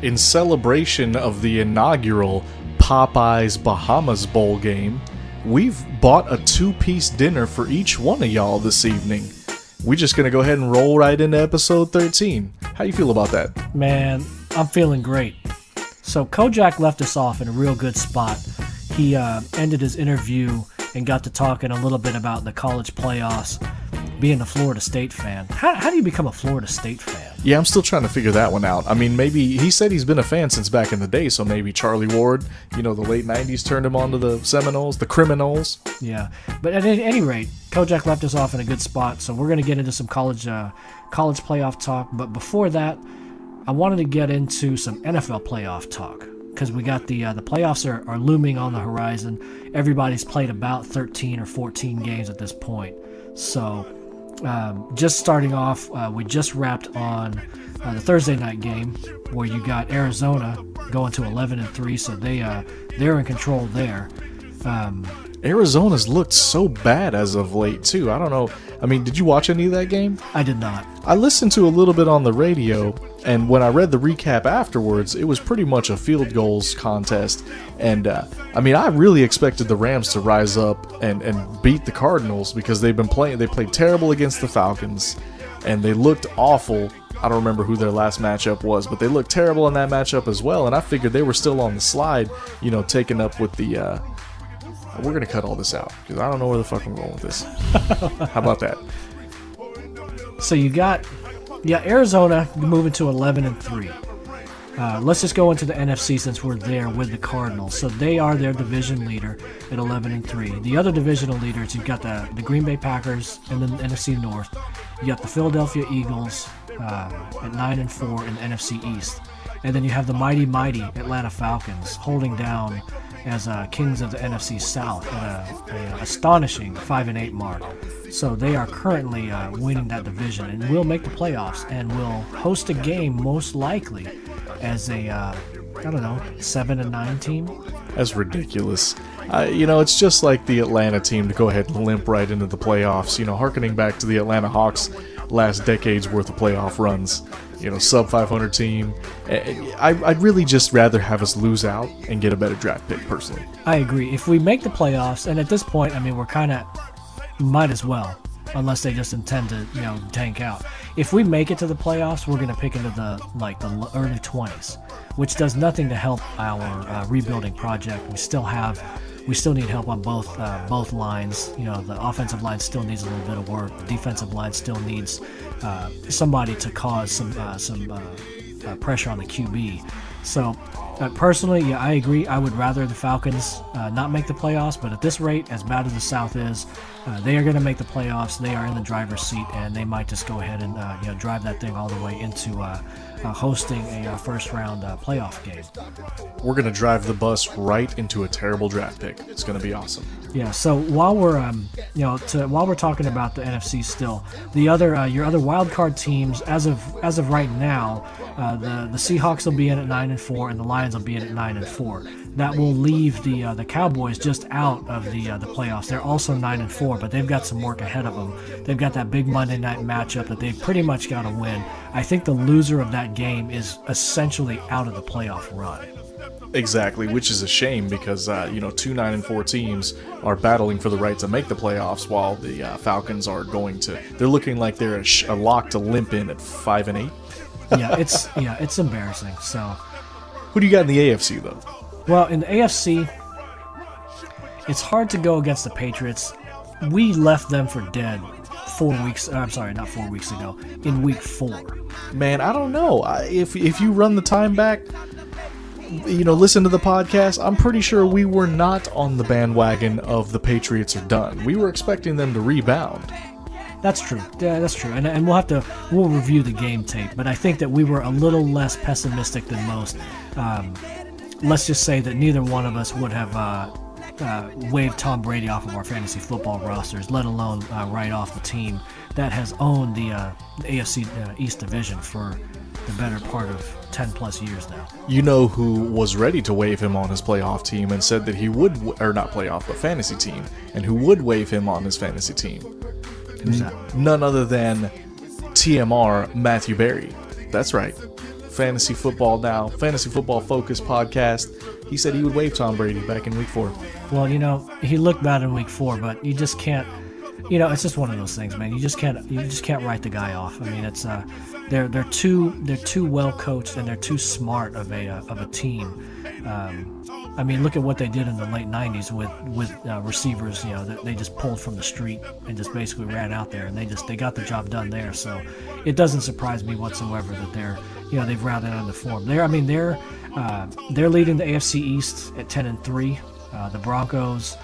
in celebration of the inaugural Popeyes Bahamas Bowl game, we've bought a 2-piece dinner for each one of y'all this evening. We're just going to go ahead and roll right into episode 13. How you feel about that? Man, I'm feeling great. So Kojak left us off in a real good spot. He ended his interview and got to talking a little bit about the college playoffs, being a Florida State fan. How do you become a Florida State fan? Yeah, I'm still trying to figure that one out. I mean, maybe he said he's been a fan since back in the day, so maybe Charlie Ward, the late 90s, turned him on to the Seminoles, the Criminals. Yeah, but at any rate, Kojak left us off in a good spot, so we're going to get into some college playoff talk. But before that, I wanted to get into some NFL playoff talk, because we got the playoffs are looming on the horizon. Everybody's played about 13 or 14 games at this point. So just starting off, we just wrapped on the Thursday night game where you got Arizona going to 11-3, so they're in control there. Arizona's looked so bad as of late, too. I don't know. I mean, did you watch any of that game? I did not. I listened to a little bit on the radio, and when I read the recap afterwards, it was pretty much a field goals contest. And, I really expected the Rams to rise up and beat the Cardinals because they played terrible against the Falcons, and they looked awful. I don't remember who their last matchup was, but they looked terrible in that matchup as well, and I figured they were still on the slide, taking up with the... We're going to cut all this out because I don't know where the fuck I'm going with this. How about that? So you got Arizona moving to 11-3. Let's just go into the NFC since we're there with the Cardinals. So they are their division leader at 11-3. The other divisional leaders, you've got the Green Bay Packers and then the NFC North. You got the Philadelphia Eagles at 9-4 in the NFC East. And then you have the mighty Atlanta Falcons holding down as kings of the NFC South at an astonishing 5-8 mark. So they are currently winning that division and will make the playoffs and will host a game most likely as a 7-9 team. That's ridiculous. It's just like the Atlanta team to go ahead and limp right into the playoffs. Harkening back to the Atlanta Hawks last decade's worth of playoff runs. Sub 500 team. I'd really just rather have us lose out and get a better draft pick, personally. I agree. If we make the playoffs, and at this point, we're kind of might as well, unless they just intend to, tank out. If we make it to the playoffs, we're going to pick into the early 20s, which does nothing to help our rebuilding project. We still need help on both lines. The offensive line still needs a little bit of work. The defensive line still needs somebody to cause some pressure on the QB. So personally, I agree. I would rather the Falcons not make the playoffs, but at this rate, as bad as the South is, they are going to make the playoffs. They are in the driver's seat, and they might just go ahead and drive that thing all the way into hosting a first-round playoff game. We're going to drive the bus right into a terrible draft pick. It's going to be awesome. Yeah. So while we're while we're talking about the NFC still, the other your other wild card teams as of right now, the Seahawks will be in at 9-4, and the Lions will be in at 9-4. That will leave the Cowboys just out of the playoffs. They're also 9-4, but they've got some work ahead of them. They've got that big Monday night matchup that they've pretty much got to win. I think the loser of that game is essentially out of the playoff run. Exactly, which is a shame because, 2 9-4 teams are battling for the right to make the playoffs while the Falcons are they're looking like they're a lock to limp in at 5-8. It's embarrassing. So, who do you got in the AFC, though? Well, in the AFC, it's hard to go against the Patriots. We left them for dead 4 weeks. I'm sorry, not 4 weeks ago. In week 4. Man, I don't know. If you run the time back, listen to the podcast, I'm pretty sure we were not on the bandwagon of the Patriots are done. We were expecting them to rebound. That's true. Yeah, that's true. And we'll review the game tape, but I think that we were a little less pessimistic than most. Let's just say that neither one of us would have waved Tom Brady off of our fantasy football rosters, let alone write off the team that has owned the AFC East Division for the better part of 10 plus years now. You know who was ready to waive him on his playoff team and said that he would, or not playoff, but fantasy team, and who would waive him on his fantasy team? Who's that? None other than TMR Matthew Berry. That's right. Fantasy Football Now, Fantasy Football Focus podcast. He said he would waive Tom Brady back in week 4. Well, he looked bad in week 4, but you just can't. It's just one of those things, man. You just can't write the guy off. I mean, it's they're too well coached and they're too smart of a team. I mean, look at what they did in the late '90s with receivers. They just pulled from the street and just basically ran out there, and they got the job done there. So it doesn't surprise me whatsoever that they've rounded on the form. They're leading the AFC East at 10-3. The Broncos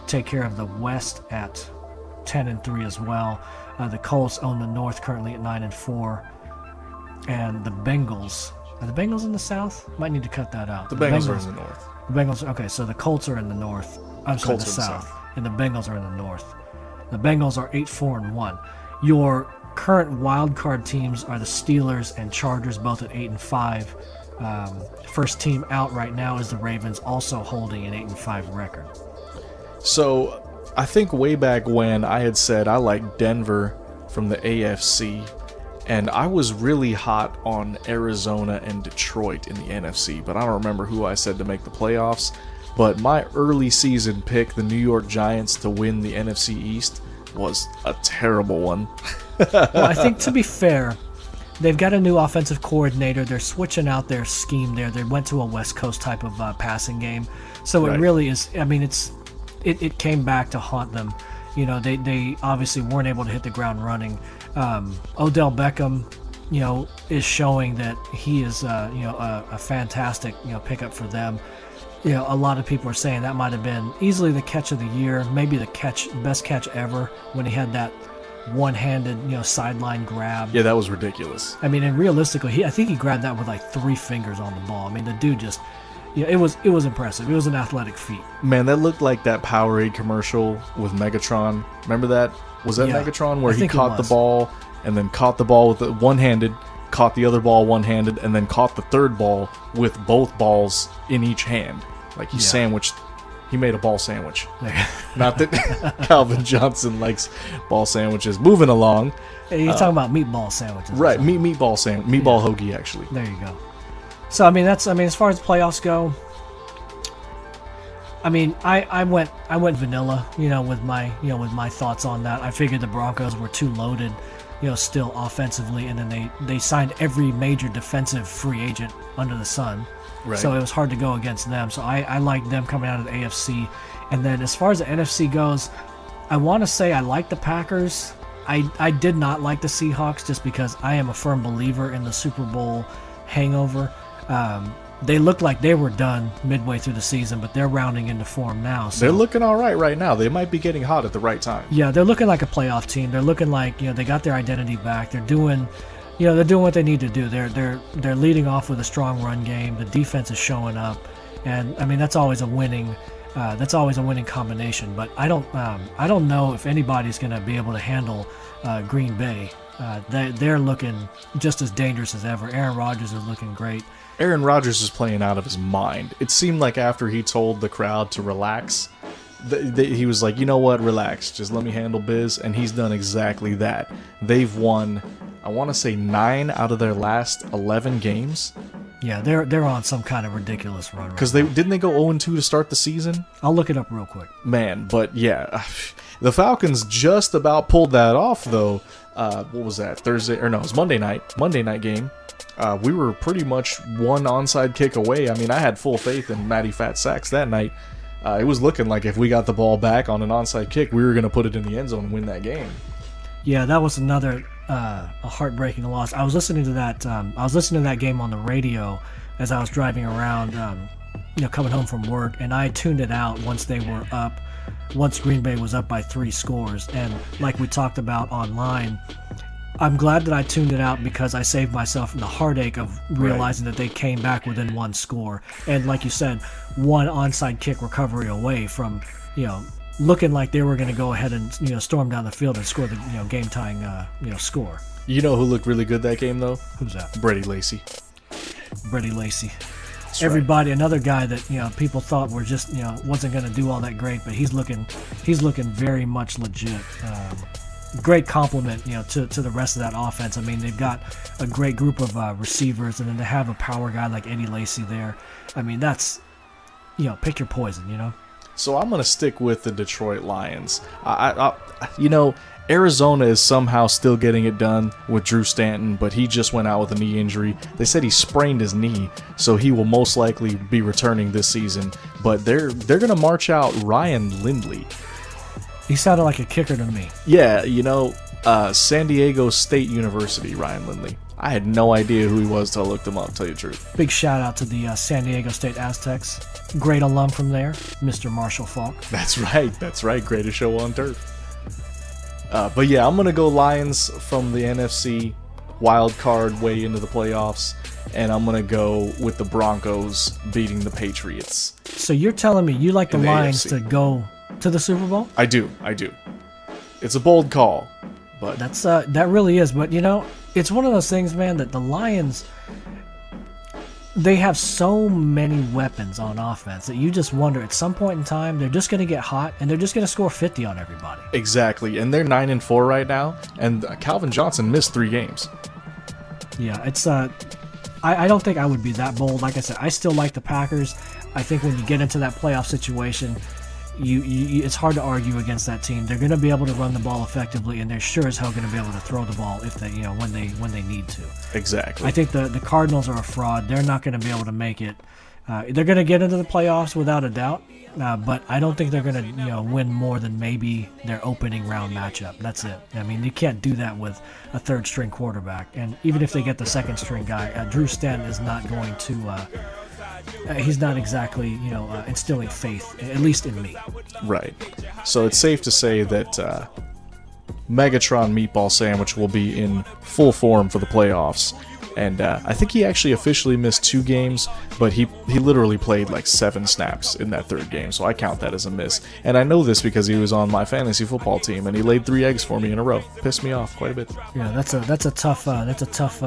take care of the West at 10-3 as well. The Colts own the North currently at 9-4, and the Bengals. Are the Bengals in the South? Might need to cut that out. The Bengals are in the North. The Bengals. Okay, so the Colts are in the North. I'm sorry, the South, and the Bengals are in the North. The Bengals are 8-4-1. Your current wild card teams are the Steelers and Chargers, both at 8-5. First team out right now is the Ravens, also holding an 8-5 record. So I think way back when I had said I like Denver from the AFC, and I was really hot on Arizona and Detroit in the NFC, but I don't remember who I said to make the playoffs. But my early season pick, the New York Giants, to win the NFC East was a terrible one. Well, I think, to be fair, they've got a new offensive coordinator. They're switching out their scheme there. They went to a West Coast type of passing game. So It really is, I mean, it came back to haunt them. They obviously weren't able to hit the ground running. Odell Beckham, is showing that he is, a fantastic, pickup for them. A lot of people are saying that might have been easily the catch of the year, maybe the best catch ever, when he had that one-handed, sideline grab. Yeah, that was ridiculous. I mean, and realistically, I think he grabbed that with like 3 fingers on the ball. I mean, the dude just, it was impressive. It was an athletic feat. Man, that looked like that Powerade commercial with Megatron. Remember that? Was that Megatron where he caught the ball and then caught the ball with the one-handed, caught the other ball one-handed, and then caught the third ball with both balls in each hand? Like he made a ball sandwich. Not that Calvin Johnson likes ball sandwiches. Moving along. Hey, you're talking about meatball sandwiches. Right, meatball sandwich. Meatball hoagie, actually. There you go. So, as far as playoffs go, I went vanilla, with my thoughts on that. I figured the Broncos were too loaded, still offensively, and then they signed every major defensive free agent under the sun. Right. So it was hard to go against them. So I like them coming out of the AFC. And then as far as the NFC goes, I want to say I like the Packers. I did not like the Seahawks just because I am a firm believer in the Super Bowl hangover. They looked like they were done midway through the season, but they're rounding into form now. So. They're looking all right now. They might be getting hot at the right time. Yeah, they're looking like a playoff team. They're looking like they got their identity back. They're doing what they need to do. They're leading off with a strong run game. The defense is showing up, and that's always a winning combination. But I don't know if anybody's going to be able to handle Green Bay. They're looking just as dangerous as ever. Aaron Rodgers is looking great. Aaron Rodgers is playing out of his mind. It seemed like after he told the crowd to relax, he was like, you know what, relax, just let me handle biz, and he's done exactly that. They've won, I want to say 9 out of their last 11 games. Yeah, they're on some kind of ridiculous run. Because didn't they go 0-2 to start the season? I'll look it up real quick. Man, but yeah, the Falcons just about pulled that off though. What was that? Thursday, or no, it was Monday night game. We were pretty much one onside kick away. I had full faith in Matty Fat Sacks that night. It was looking like if we got the ball back on an onside kick, we were going to put it in the end zone and win that game. Yeah, that was another a heartbreaking loss. I was listening to that game on the radio as I was driving around, coming home from work, and I tuned it out once Green Bay was up by 3 scores. And like we talked about online, I'm glad that I tuned it out because I saved myself from the heartache of realizing that they came back within 1 score. And like you said, 1 onside kick recovery away from, looking like they were going to go ahead and, storm down the field and score the, game-tying, score. You know who looked really good that game, though? Who's that? Brady Lacy. That's everybody, right. Another guy that people thought were just wasn't going to do all that great, but he's looking very much legit. great compliment, to the rest of that offense. I mean, they've got a great group of receivers, and then they have a power guy like Eddie Lacy there. I mean, that's, pick your poison, So I'm going to stick with the Detroit Lions. Arizona is somehow still getting it done with Drew Stanton, but he just went out with a knee injury. They said he sprained his knee, so he will most likely be returning this season. But they're going to march out Ryan Lindley. He sounded like a kicker to me. Yeah, San Diego State University, Ryan Lindley. I had no idea who he was till I looked him up, to tell you the truth. Big shout out to the San Diego State Aztecs. Great alum from there, Mr. Marshall Faulk. That's right. Greatest show on turf. But yeah, I'm going to go Lions from the NFC wild card way into the playoffs, and I'm going to go with the Broncos beating the Patriots. So you're telling me you like the Lions to go to the Super Bowl? I do. It's a bold call, but that really is. But it's one of those things, man, that the Lions, they have so many weapons on offense that you just wonder at some point in time they're just going to get hot and they're just going to score 50 on everybody. Exactly, and they're 9-4 right now, and Calvin Johnson missed 3 games. Yeah, it's I don't think I would be that bold. Like I said, I still like the Packers. I think when you get into that playoff situation, it's hard to argue against that team. They're going to be able to run the ball effectively, and they're sure as hell going to be able to throw the ball if they, when they need to. Exactly. I think the Cardinals are a fraud. They're not going to be able to make it. They're going to get into the playoffs without a doubt, but I don't think they're going to win more than maybe their opening round matchup. That's it. I mean, you can't do that with a third string quarterback, and even if they get the second string guy, Drew Stanton is not going to. He's not exactly, instilling faith, at least in me. Right. So it's safe to say that Megatron Meatball Sandwich will be in full form for the playoffs. And I think he actually officially missed 2 games, but he literally played like 7 snaps in that third game, so I count that as a miss. And I know this because he was on my fantasy football team, and he laid 3 eggs for me in a row. Pissed me off quite a bit. Yeah, that's a tough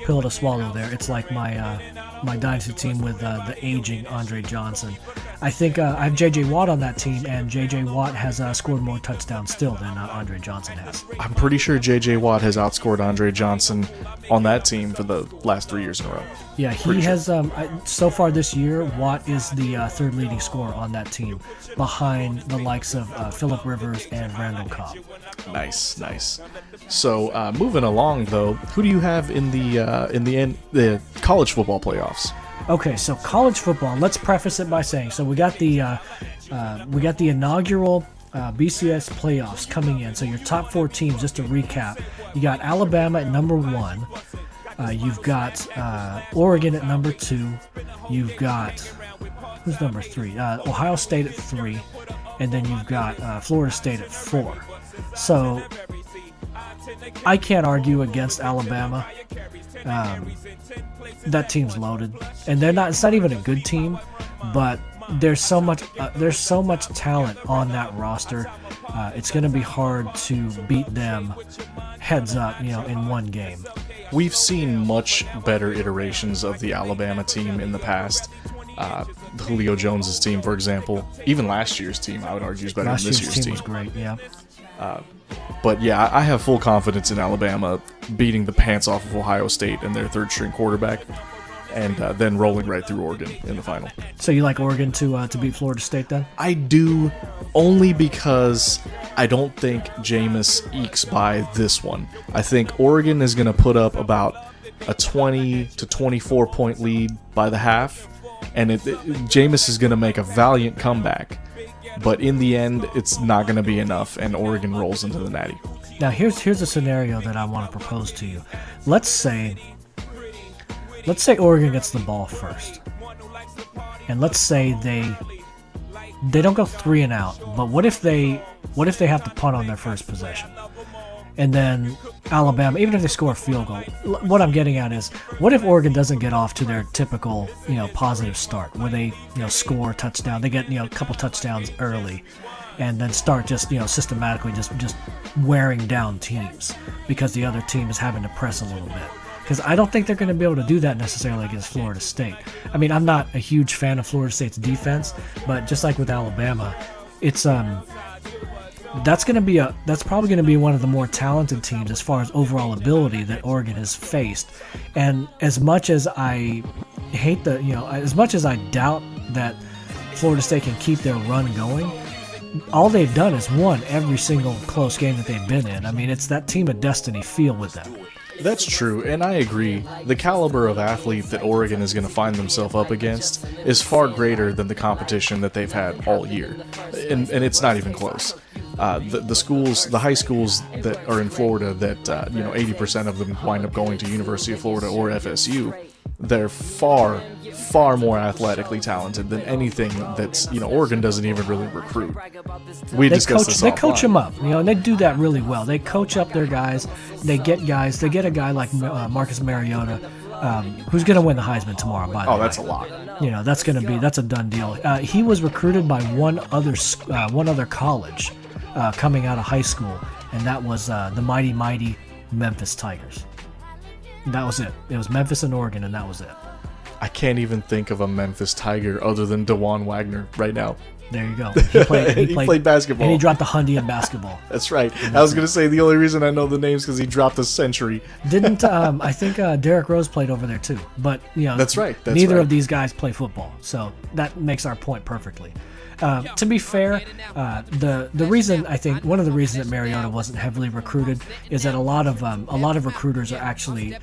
pill to swallow there. It's like my dynasty team with the aging Andre Johnson. I think I have J.J. Watt on that team, and J.J. Watt has scored more touchdowns still than Andre Johnson has. I'm pretty sure J.J. Watt has outscored Andre Johnson on that team for the last 3 years in a row. Yeah, he has. So far this year, Watt is the third leading scorer on that team, behind the likes of Phillip Rivers and Randall Cobb. Nice. So moving along, though, who do you have in the college football playoffs? Okay, so college football. Let's preface it by saying, so we got the inaugural BCS playoffs coming in. So your top 4 teams, just to recap, you got Alabama at number 1. You've got Oregon at number 2. You've got who's number 3? Ohio State at 3, and then you've got Florida State at 4. So I can't argue against Alabama. That team's loaded, and it's not even a good team, but there's so much talent on that roster. It's going to be hard to beat them heads up, in one game. We've seen much better iterations of the Alabama team in the past. Julio Jones's team, for example, even last year's team, I would argue, is better than this year's team. Was great, yeah. But yeah, I have full confidence in Alabama beating the pants off of Ohio State and their third string quarterback, and then rolling right through Oregon in the final. So you like Oregon to beat Florida State then? I do, only because I don't think Jameis ekes by this one. I think Oregon is going to put up about a 20 to 24 point lead by the half, and Jameis is going to make a valiant comeback. But in the end, it's not going to be enough, and Oregon rolls into the Natty. Now, here's a scenario that I want to propose to you. Let's say Oregon gets the ball first, and let's say they don't go 3 and out. But what if they have to punt on their first possession? And then Alabama, even if they score a field goal, what I'm getting at is, what if Oregon doesn't get off to their typical, positive start, where they, score a touchdown, they get, a couple touchdowns early, and then start just, systematically just wearing down teams because the other team is having to press a little bit. Because I don't think they're going to be able to do that necessarily against Florida State. I mean, I'm not a huge fan of Florida State's defense, but just like with Alabama, it's that's probably going to be one of the more talented teams as far as overall ability that Oregon has faced. And as much as I hate as much as I doubt that Florida State can keep their run going, all they've done is won every single close game that they've been in. I mean, it's that team of destiny feel with them. That's true, and I agree. The caliber of athlete that Oregon is going to find themselves up against is far greater than the competition that they've had all year, and it's not even close. The high schools that are in Florida that 80% of them wind up going to University of Florida or FSU, they're far more athletically talented than anything that's Oregon doesn't even really recruit. We discussed this offline. They coach them up, and they do that really well. They coach up their guys. They get guys. They get a guy like Marcus Mariota, who's going to win the Heisman tomorrow. By the way, that's a lot. That's a done deal. He was recruited by one other college coming out of high school, and that was the mighty Memphis Tigers. That was it. It was Memphis and Oregon, and that was it. I can't even think of a Memphis Tiger other than DeJuan Wagner right now. There you go. He played basketball. And he dropped the Hundy in basketball. That's right. I was going to say the only reason I know the names because he dropped a century. Didn't I think Derrick Rose played over there too? But that's right. Neither of these guys play football, so that makes our point perfectly. To be fair, the reason I think one of the reasons that Mariota wasn't heavily recruited is that a lot of recruiters are actually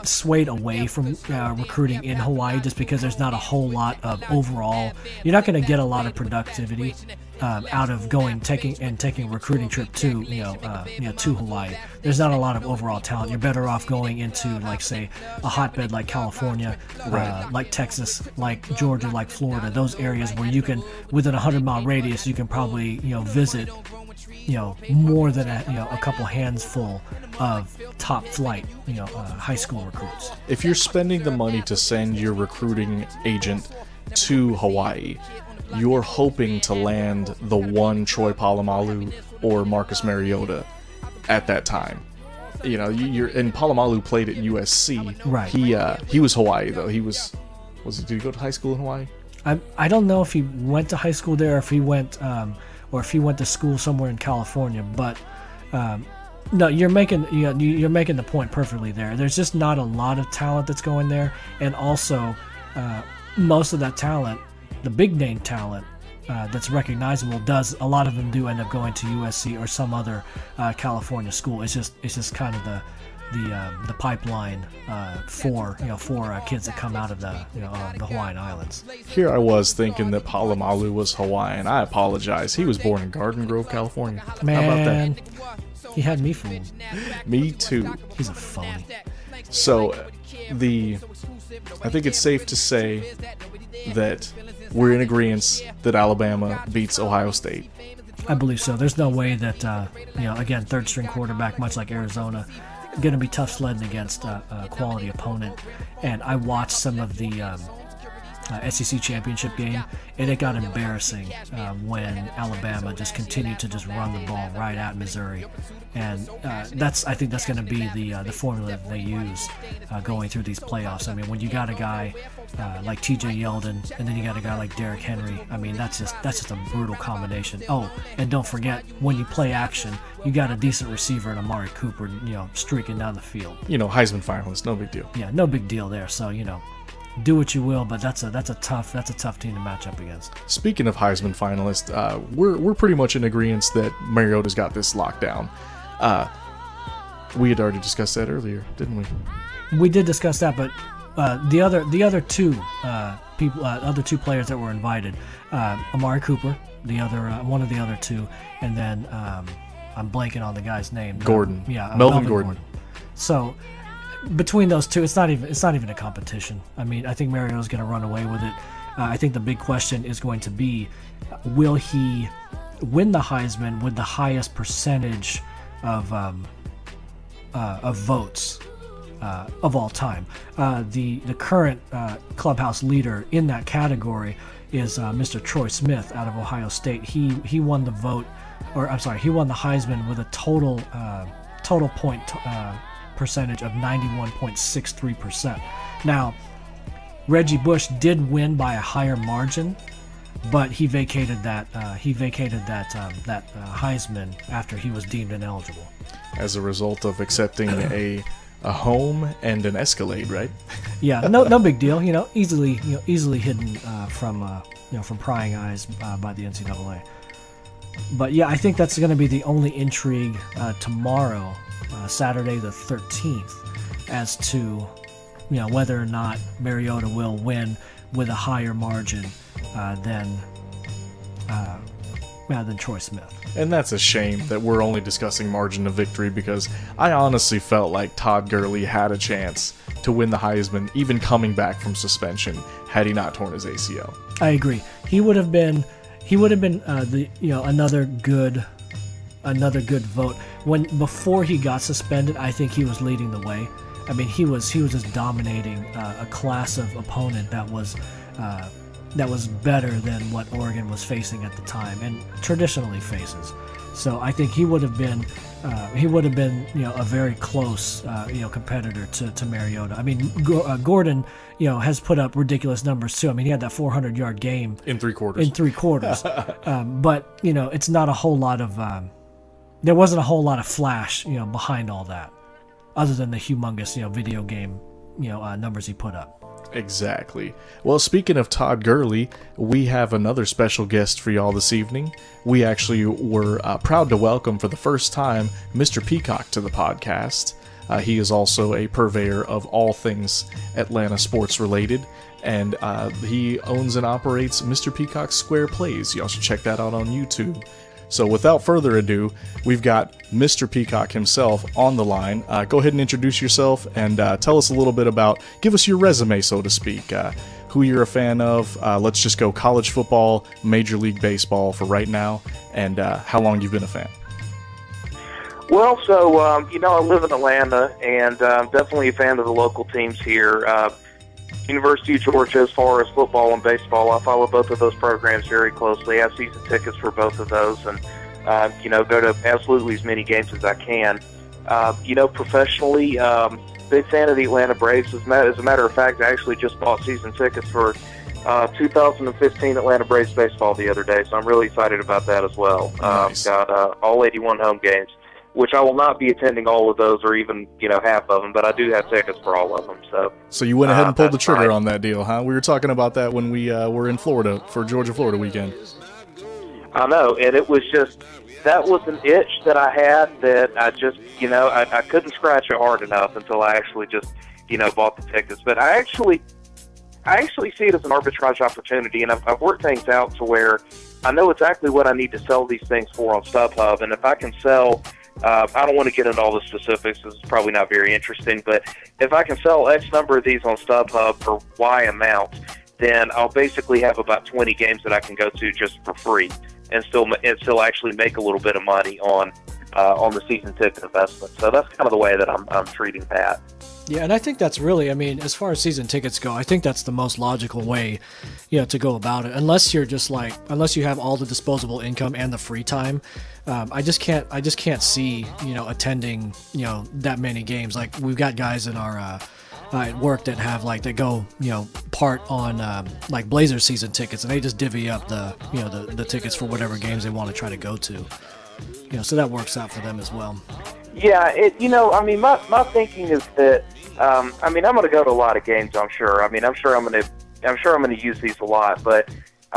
swayed away from recruiting in Hawaii just because there's not a whole lot of overall. You're not going to get a lot of productivity out of taking a recruiting trip to to Hawaii. There's not a lot of overall talent. You're better off going into say a hotbed like California, like Texas, like Georgia, like Florida. Those areas where you can within a 100-mile radius you can probably visit more than a couple hands full of top flight high school recruits. If you're spending the money to send your recruiting agent to Hawaii, you're hoping to land the one Troy Polamalu or Marcus Mariota at that time. And Polamalu played at USC. Right. He was Hawaii though. Did he go to high school in Hawaii? I don't know if he went to high school there, or if he went to school somewhere in California. But no, you're making the point perfectly there. There's just not a lot of talent that's going there, and also most of that talent, the big name talent that's recognizable, a lot of them do end up going to USC or some other California school. It's just kind of the pipeline for kids that come out of the Hawaiian Islands. Here I was thinking that Polamalu was Hawaiian. I apologize. He was born in Garden Grove, California. Man, how about that? He had me fooled. Me too. He's a phony. So I think it's safe to say that we're in agreement that Alabama beats Ohio State. I believe so. There's no way that again, third string quarterback, much like Arizona, going to be tough sledding against a quality opponent. And I watched some of the SEC championship game, and it got embarrassing when Alabama just continued to just run the ball right at Missouri. And I think that's going to be the formula that they use going through these playoffs. I mean, when you got a guy like T.J. Yeldon, and then you got a guy like Derrick Henry, I mean, that's just a brutal combination. Oh, and don't forget, when you play action, you got a decent receiver in Amari Cooper, streaking down the field. Heisman finalist, no big deal. Yeah, no big deal there. So do what you will, but that's a tough team to match up against. Speaking of Heisman finalists, we're pretty much in agreement that Mariota's got this locked down. We had already discussed that earlier, didn't we? We did discuss that, but the other two players that were invited, Amari Cooper, one of the other two, and then I'm blanking on the guy's name. Gordon. Melvin Gordon. So between those two, it's not even a competition. I mean, I think Mariota's going to run away with it. I think the big question is going to be, will he win the Heisman with the highest percentage of votes of all time? The current clubhouse leader in that category is Mr. Troy Smith out of Ohio State. He won the vote, he won the Heisman with a total point percentage of 91.63%. Now, Reggie Bush did win by a higher margin, but he vacated that Heisman after he was deemed ineligible. As a result of accepting a home and an Escalade, right? Yeah, no big deal. Easily hidden from prying eyes by the NCAA. But yeah, I think that's going to be the only intrigue tomorrow, Saturday the 13th, as to whether or not Mariota will win with a higher margin than Troy Smith. And that's a shame that we're only discussing margin of victory, because I honestly felt like Todd Gurley had a chance to win the Heisman, even coming back from suspension, had he not torn his ACL. I agree. He would have been another good vote. Before he got suspended, I think he was leading the way. I mean, he was just dominating a class of opponent that was better than what Oregon was facing at the time and traditionally faces. So I think he would have been a very close competitor to Mariota. I mean, Gordon has put up ridiculous numbers too. I mean, he had that 400-yard game in three quarters. But it's not a whole lot of there wasn't a whole lot of flash behind all that, other than the humongous video game numbers he put up. Exactly. Well, speaking of Todd Gurley, we have another special guest for y'all this evening. We actually were proud to welcome for the first time Mr. Peacock to the podcast. He is also a purveyor of all things Atlanta sports related, and he owns and operates Mr. Peacock's Square Plays. Y'all should check that out on YouTube. So without further ado, we've got Mr. Peacock himself on the line. Go ahead and introduce yourself and tell us a little bit give us your resume, so to speak, who you're a fan of. Let's just go college football, Major League Baseball for right now, and how long you've been a fan. Well, so, I live in Atlanta, and I'm definitely a fan of the local teams here. University of Georgia, as far as football and baseball, I follow both of those programs very closely. I have season tickets for both of those, and go to absolutely as many games as I can. Professionally, big fan of the Atlanta Braves. As a matter of fact, I actually just bought season tickets for 2015 Atlanta Braves baseball the other day, so I'm really excited about that as well. Nice. Got all 81 home games, which I will not be attending all of those or even, half of them, but I do have tickets for all of them. So you went ahead and pulled the trigger on that deal, huh? We were talking about that when we were in Florida for Georgia-Florida weekend. I know, and it was just, that was an itch that I had that I just, I couldn't scratch it hard enough until I actually just, bought the tickets. But I actually see it as an arbitrage opportunity, and I've worked things out to where I know exactly what I need to sell these things for on StubHub, and if I can sell... I don't want to get into all the specifics. It's probably not very interesting, but if I can sell X number of these on StubHub for Y amount, then I'll basically have about 20 games that I can go to just for free and still actually make a little bit of money on the season ticket investment. So that's kind of the way that I'm treating that. Yeah, and I think that's really, as far as season tickets go, I think that's the most logical way, to go about it. Unless you have all the disposable income and the free time, I just can't see, attending, that many games. Like, we've got guys in our at work that have that go, part on Blazers season tickets, and they just divvy up the tickets for whatever games they want to try to go to. So that works out for them as well. Yeah, my thinking is that, I'm going to go to a lot of games, I'm sure. I'm sure I'm going to use these a lot, but,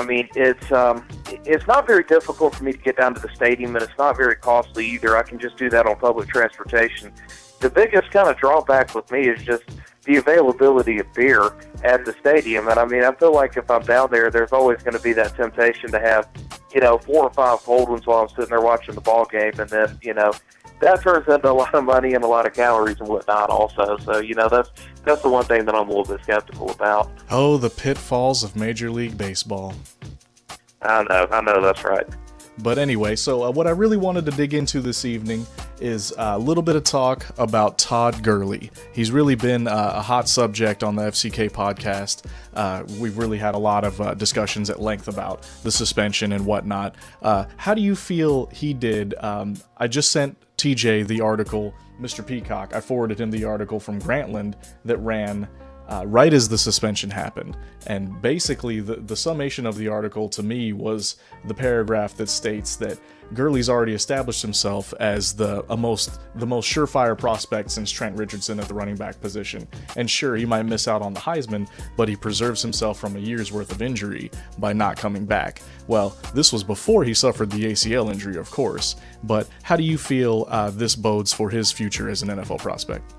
it's not very difficult for me to get down to the stadium, and it's not very costly either. I can just do that on public transportation. The biggest kind of drawback with me is just the availability of beer at the stadium. And I feel like if I'm down there, there's always going to be that temptation to have, 4 or 5 cold ones while I'm sitting there watching the ball game. And then, that turns into a lot of money and a lot of calories and whatnot also. So, that's the one thing that I'm a little bit skeptical about. Oh, the pitfalls of Major League Baseball. I know, that's right. But anyway, so what I really wanted to dig into this evening is a little bit of talk about Todd Gurley. He's really been a hot subject on the FCK podcast. We've really had a lot of discussions at length about the suspension and whatnot. How do you feel he did? I just sent TJ the article, Mr. Peacock. I forwarded him the article from Grantland that ran right as the suspension happened. And basically, the summation of the article to me was the paragraph that states that Gurley's already established himself as the most surefire prospect since Trent Richardson at the running back position. And sure, he might miss out on the Heisman, but he preserves himself from a year's worth of injury by not coming back. Well, this was before he suffered the ACL injury, of course. But how do you feel this bodes for his future as an NFL prospect?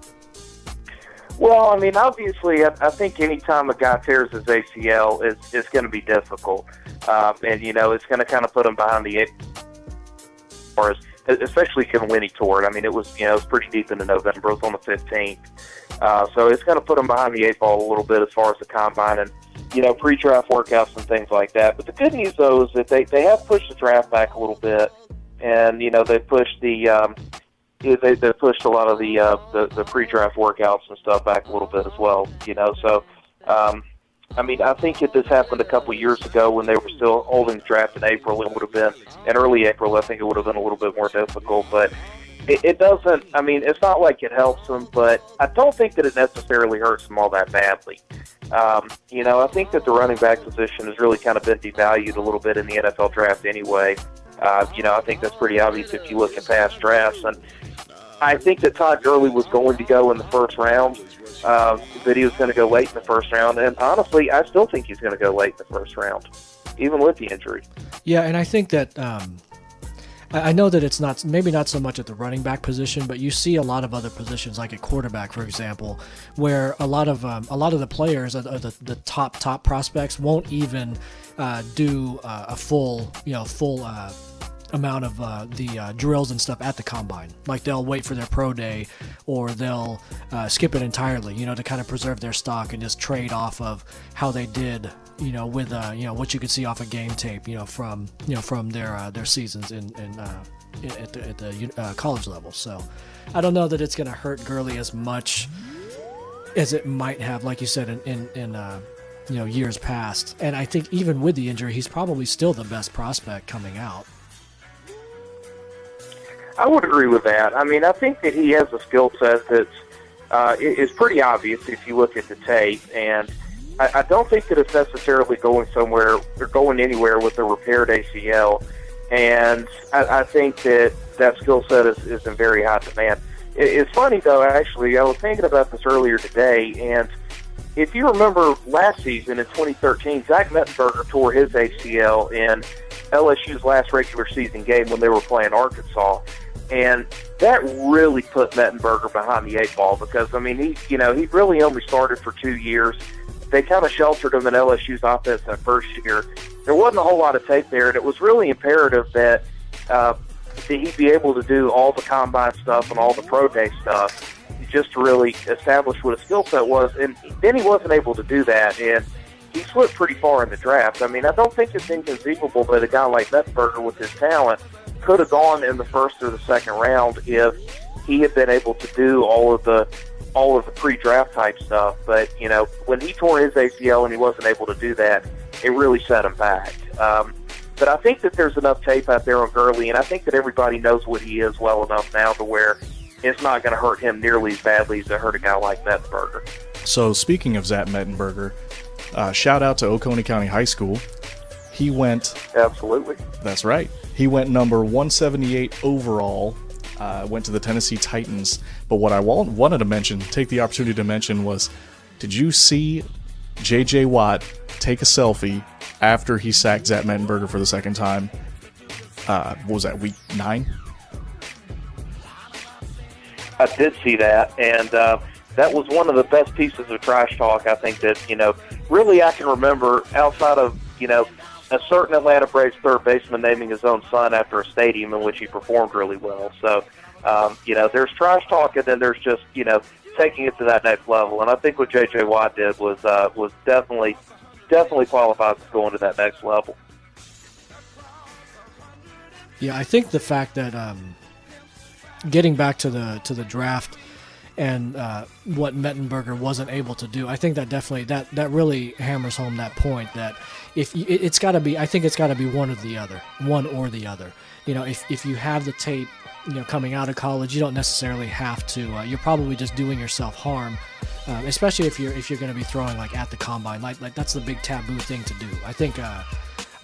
Well, I mean, obviously, I think any time a guy tears his ACL, it's going to be difficult. And, it's going to kind of put him behind the eight, especially when he tore it. I mean, it was pretty deep into November. It was on the 15th. So it's going to put him behind the eight ball a little bit as far as the combine and, pre-draft workouts and things like that. But the good news, though, is that they have pushed the draft back a little bit. And, they pushed they pushed a lot of the pre-draft workouts and stuff back a little bit as well, So, I mean, I think if this happened a couple years ago when they were still holding the draft in April, it would have been, in early April, I think it would have been a little bit more difficult. But it doesn't, I mean, it's not like it helps them, but I don't think that it necessarily hurts them all that badly. I think that the running back position has really kind of been devalued a little bit in the NFL draft anyway. I think that's pretty obvious if you look at past drafts. And I think that Todd Gurley was going to go in the first round, that he was going to go late in the first round. And honestly, I still think he's going to go late in the first round, even with the injury. Yeah, and I think that I know that it's maybe not so much at the running back position, but you see a lot of other positions, like at quarterback, for example, where a lot of the players, the top prospects, won't even do a full amount of the drills and stuff at the combine. Like they'll wait for their pro day, or they'll skip it entirely, to kind of preserve their stock and just trade off of how they did, with what you could see off of game tape, from their seasons at the college level. So I don't know that it's going to hurt Gurley as much as it might have, like you said, in years past. And I think even with the injury, he's probably still the best prospect coming out. I would agree with that. I mean, I think that he has a skill set that's is pretty obvious if you look at the tape, and I don't think that it's necessarily going somewhere or going anywhere with a repaired ACL. And I think that skill set is in very high demand. It's funny, though, actually, I was thinking about this earlier today, and if you remember last season in 2013, Zach Mettenberger tore his ACL in LSU's last regular season game when they were playing Arkansas. And that really put Mettenberger behind the eight ball because, I mean, he really only started for 2 years. They kind of sheltered him in LSU's offense that first year. There wasn't a whole lot of tape there, and it was really imperative that he'd be able to do all the combine stuff and all the pro day stuff just to really establish what his skill set was. And then he wasn't able to do that, and he slipped pretty far in the draft. I mean, I don't think it's inconceivable that a guy like Mettenberger with his talent could have gone in the first or the second round if he had been able to do all of the pre-draft type stuff. But, when he tore his ACL and he wasn't able to do that, it really set him back. But I think that there's enough tape out there on Gurley, and I think that everybody knows what he is well enough now to where it's not going to hurt him nearly as badly as it hurt a guy like Mettenberger. So speaking of Zach Mettenberger, shout out to Oconee County High School. He went... Absolutely. That's right. He went number 178 overall, went to the Tennessee Titans. But what I wanted to take the opportunity to mention was, did you see J.J. Watt take a selfie after he sacked Zach Mettenberger for the second time? What was that, week 9? I did see that, and that was one of the best pieces of trash talk I think that, really I can remember outside of, a certain Atlanta Braves third baseman naming his own son after a stadium in which he performed really well. So, there's trash talk, and then there's just, taking it to that next level. And I think what J.J. Watt did was definitely qualifies to go into that next level. Yeah, I think the fact that getting back to the draft and what Mettenberger wasn't able to do, I think that definitely that really hammers home that point that it's got to be, I think it's got to be one or the other. If you have the tape, coming out of college, you don't necessarily have to. You're probably just doing yourself harm especially if you're going to be throwing like at the combine. Like that's the big taboo thing to do. I think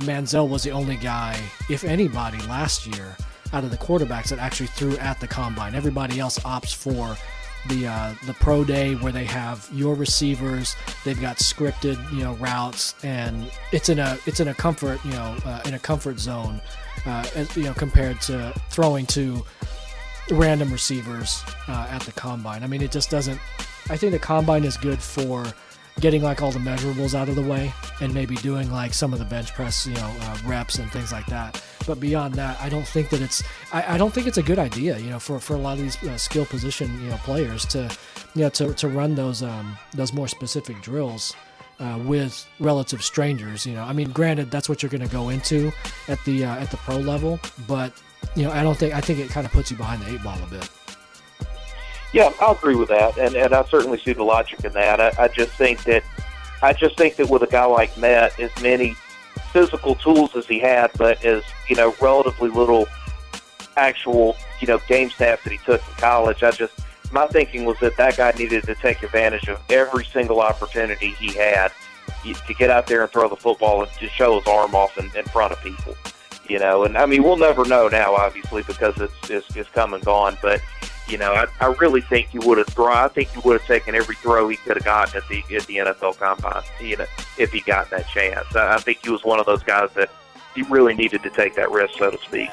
Manziel was the only guy, if anybody, last year out of the quarterbacks that actually threw at the combine. Everybody else opts for the pro day where they have your receivers, they've got scripted routes, and it's in a comfort in a comfort zone compared to throwing to random receivers at the combine. I mean, it just doesn't. I think the combine is good for getting like all the measurables out of the way and maybe doing like some of the bench press reps and things like that. But beyond that, I don't think that it's a good idea for a lot of these skill position players to run those more specific drills with relative strangers. I mean, granted, that's what you're going to go into at the pro level, but I think it kind of puts you behind the 8 ball a bit. Yeah, I'll agree with that, and I certainly see the logic in that. I just think that with a guy like Matt, as many physical tools as he had, but as relatively little actual game stats that he took in college, my thinking was that guy needed to take advantage of every single opportunity he had to get out there and throw the football and to show his arm off in front of people. And I mean, we'll never know now, obviously, because it's come and gone, but. I really think he would have thrown. I think he would have taken every throw he could have gotten at the NFL Combine, if he got that chance. I think he was one of those guys that he really needed to take that risk, so to speak.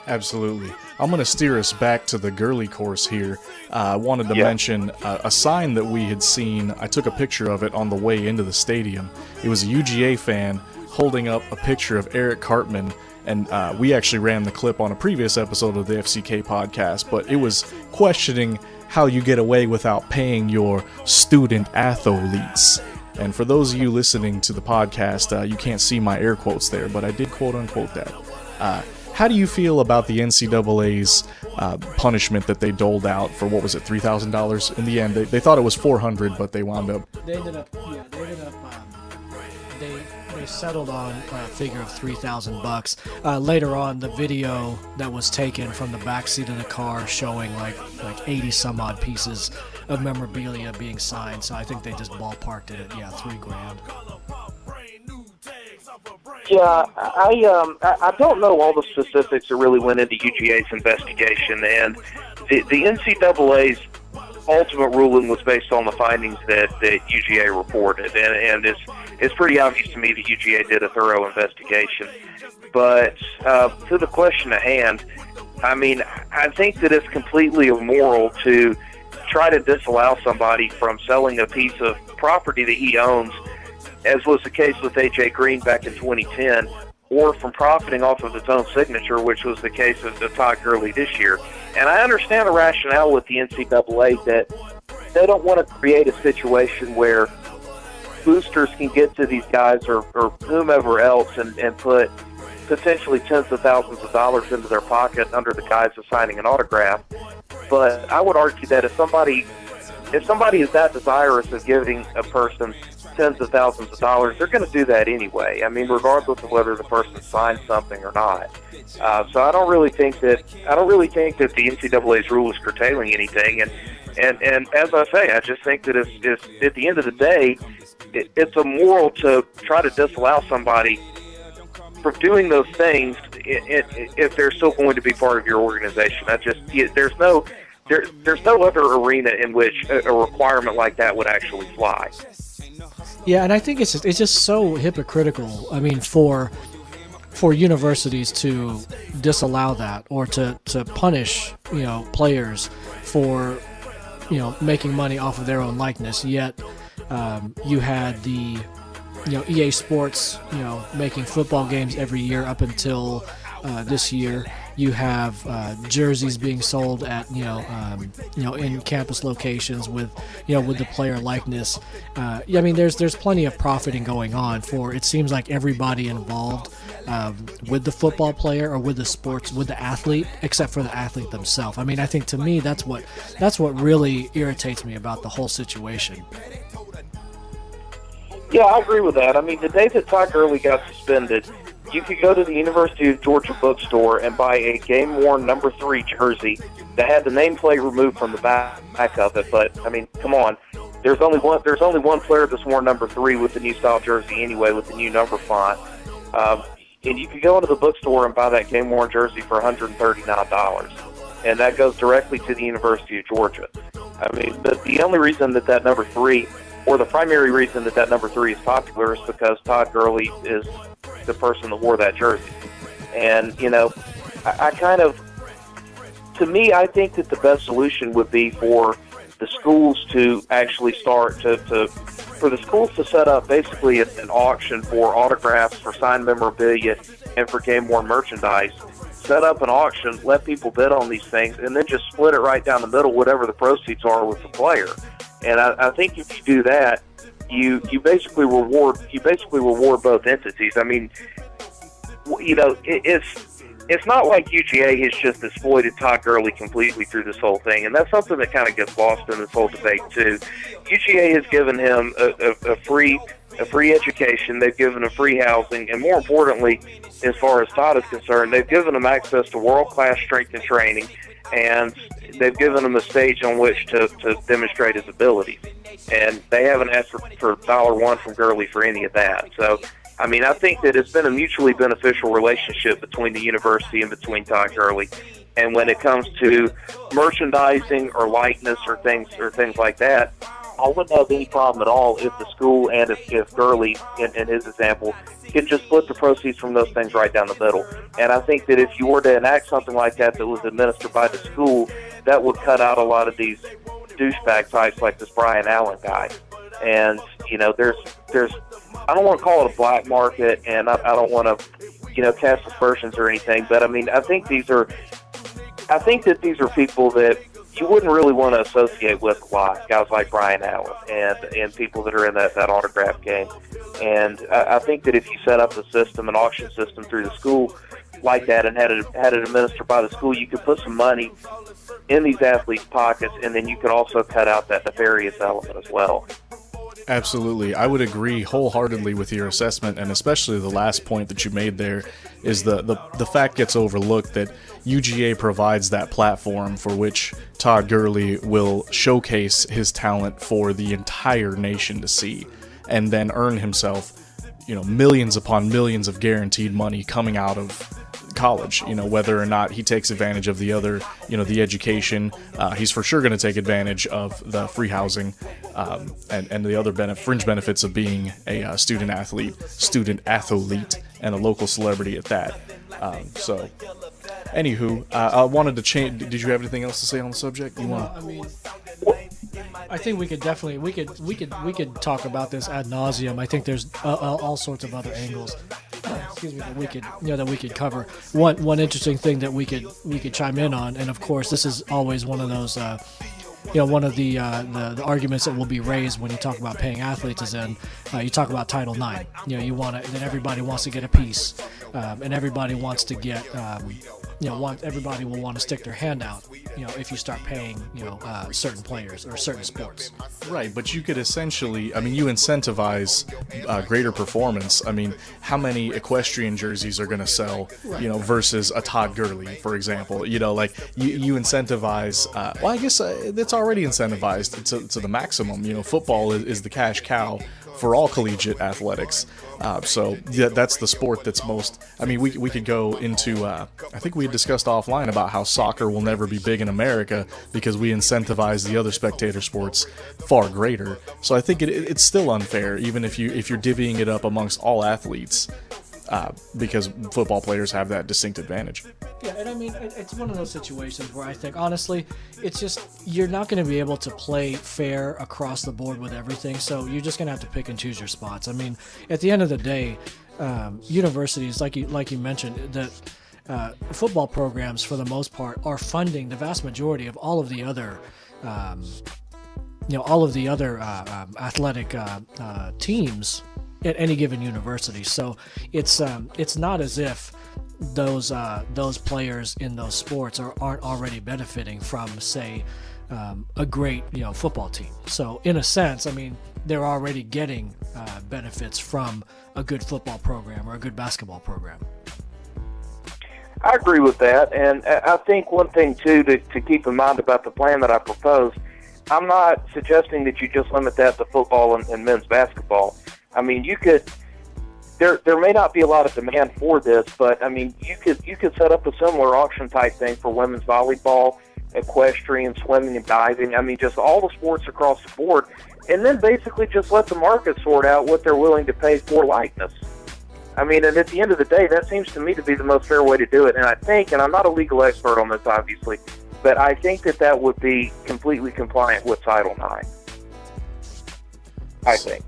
Absolutely. I'm going to steer us back to the Gurley course here. I wanted to mention a sign that we had seen. I took a picture of it on the way into the stadium. It was a UGA fan holding up a picture of Eric Cartman. And we actually ran the clip on a previous episode of the FCK podcast, but it was questioning how you get away without paying your student athletes. And for those of you listening to the podcast, you can't see my air quotes there, but I did quote unquote that. How do you feel about the NCAA's punishment that they doled out for, what was it, $3,000? In the end, they thought it was $400, but they wound up. They settled on a figure of $3,000. Later on, the video that was taken from the backseat of the car showing like 80 some odd pieces of memorabilia being signed. So I think they just ballparked it at $3,000. Yeah, I don't know all the specifics that really went into UGA's investigation, and the NCAA's ultimate ruling was based on the findings that UGA reported, and it's pretty obvious to me that UGA did a thorough investigation. But to the question at hand, I mean, I think that it's completely immoral to try to disallow somebody from selling a piece of property that he owns, as was the case with A.J. Green back in 2010, or from profiting off of its own signature, which was the case of Todd Gurley this year. And I understand the rationale with the NCAA that they don't want to create a situation where boosters can get to these guys or whomever else and put potentially tens of thousands of dollars into their pocket under the guise of signing an autograph. But I would argue that if somebody is that desirous of giving a person tens of thousands of dollars, they're going to do that anyway. I mean, regardless of whether the person signs something or not. So I don't really think that the NCAA's rule is curtailing anything. And as I say, I just think that it's at the end of the day, it's immoral to try to disallow somebody from doing those things if they're still going to be part of your organization. There's no other arena in which a requirement like that would actually fly. Yeah, and I think it's just so hypocritical. I mean, for universities to disallow that or to punish players for making money off of their own likeness. Yet you had the EA Sports making football games every year up until this year. You have jerseys being sold at in campus locations with the player likeness. I mean, there's plenty of profiting going on for, it seems like, everybody involved with the football player or with the athlete, except for the athlete themselves. I mean, I think to me that's what really irritates me about the whole situation. Yeah, I agree with that. I mean, the day that Todd Gurley got suspended, you could go to the University of Georgia bookstore and buy a game-worn number 3 jersey that had the nameplate removed from the back of it. But, I mean, come on. there's only one player that's worn number 3 with the new style jersey anyway, with the new number font. And you can go into the bookstore and buy that game-worn jersey for $139, and that goes directly to the University of Georgia. I mean, the only reason that number 3, or the primary reason that number 3 is popular, is because Todd Gurley is the person that wore that jersey. And, you know, I think that the best solution would be for the schools to actually start for the schools to set up basically an auction for autographs, for signed memorabilia, and for game-worn merchandise. Set up an auction, let people bid on these things, and then just split it right down the middle, whatever the proceeds are with the player. And I think if you do that, you basically reward both entities. I mean, you know, it's not like UGA has just exploited Todd Gurley completely through this whole thing, and that's something that kind of gets lost in this whole debate too. UGA has given him a free education. They've given him free housing, and more importantly, as far as Todd is concerned, they've given him access to world-class strength and training, and they've given him a stage on which to demonstrate his abilities. And they haven't asked for $1 from Gurley for any of that. So, I mean, I think that it's been a mutually beneficial relationship between the university and between Todd Gurley. And when it comes to merchandising or likeness or things like that, I wouldn't have any problem at all if the school and if Gurley, in his example, could just split the proceeds from those things right down the middle. And I think that if you were to enact something like that was administered by the school, that would cut out a lot of these douchebag types like this Brian Allen guy. And, you know, there's I don't want to call it a black market, and I don't want to, you know, cast aspersions or anything, but I mean, I think that these are people that you wouldn't really want to associate with a lot, guys like Brian Allen and people that are in that autograph game. And I think that if you set up a system, an auction system through the school like that, and had it administered by the school, you could put some money in these athletes' pockets, and then you could also cut out that nefarious element as well. Absolutely. I would agree wholeheartedly with your assessment, and especially the last point that you made there is the fact gets overlooked that UGA provides that platform for which Todd Gurley will showcase his talent for the entire nation to see, and then earn himself, you know, millions upon millions of guaranteed money coming out of college. You know, whether or not he takes advantage of the other, you know, the education, he's for sure going to take advantage of the free housing, and the other fringe benefits of being a student athlete, and a local celebrity at that. So, anywho, I wanted to change. Did you have anything else to say on the subject? I mean, I think we could definitely we could talk about this ad nauseum. I think there's all sorts of other angles. Excuse me, that we could cover. One interesting thing that we could chime in on, and of course, this is always one of those. One of the arguments that will be raised when you talk about paying athletes is you talk about Title IX. You know, you want to, then everybody wants to get a piece, and everybody wants to get, everybody will want to stick their hand out. You know, if you start paying, certain players or certain sports. Right, but you could essentially, I mean, you incentivize greater performance. I mean, how many equestrian jerseys are going to sell, you know, versus a Todd Gurley, for example? You know, like you incentivize. Well, I guess it's already incentivized to the maximum. You know, football is the cash cow for all collegiate athletics. So yeah, that's the sport that's most. I mean, we could go into. I think we had discussed offline about how soccer will never be big in America because we incentivize the other spectator sports far greater. So I think it's still unfair, even if you're divvying it up amongst all athletes, because football players have that distinct advantage. Yeah, and I mean, it's one of those situations where I think, honestly, it's just, you're not going to be able to play fair across the board with everything, so you're just going to have to pick and choose your spots. I mean, at the end of the day, universities, like you mentioned, that football programs, for the most part, are funding the vast majority of all of the other athletic teams at any given university. So it's not as if those players in those sports aren't already benefiting from, say, a great football team. So in a sense, I mean, they're already getting benefits from a good football program or a good basketball program. I agree with that, and I think one thing too to keep in mind about the plan that I proposed, I'm not suggesting that you just limit that to football and men's basketball. I mean, you could. There may not be a lot of demand for this, but I mean, you could set up a similar auction type thing for women's volleyball, equestrian, swimming, and diving. I mean, just all the sports across the board, and then basically just let the market sort out what they're willing to pay for likeness. I mean, and at the end of the day, that seems to me to be the most fair way to do it. And I think, and I'm not a legal expert on this, obviously, but I think that would be completely compliant with Title IX. I think.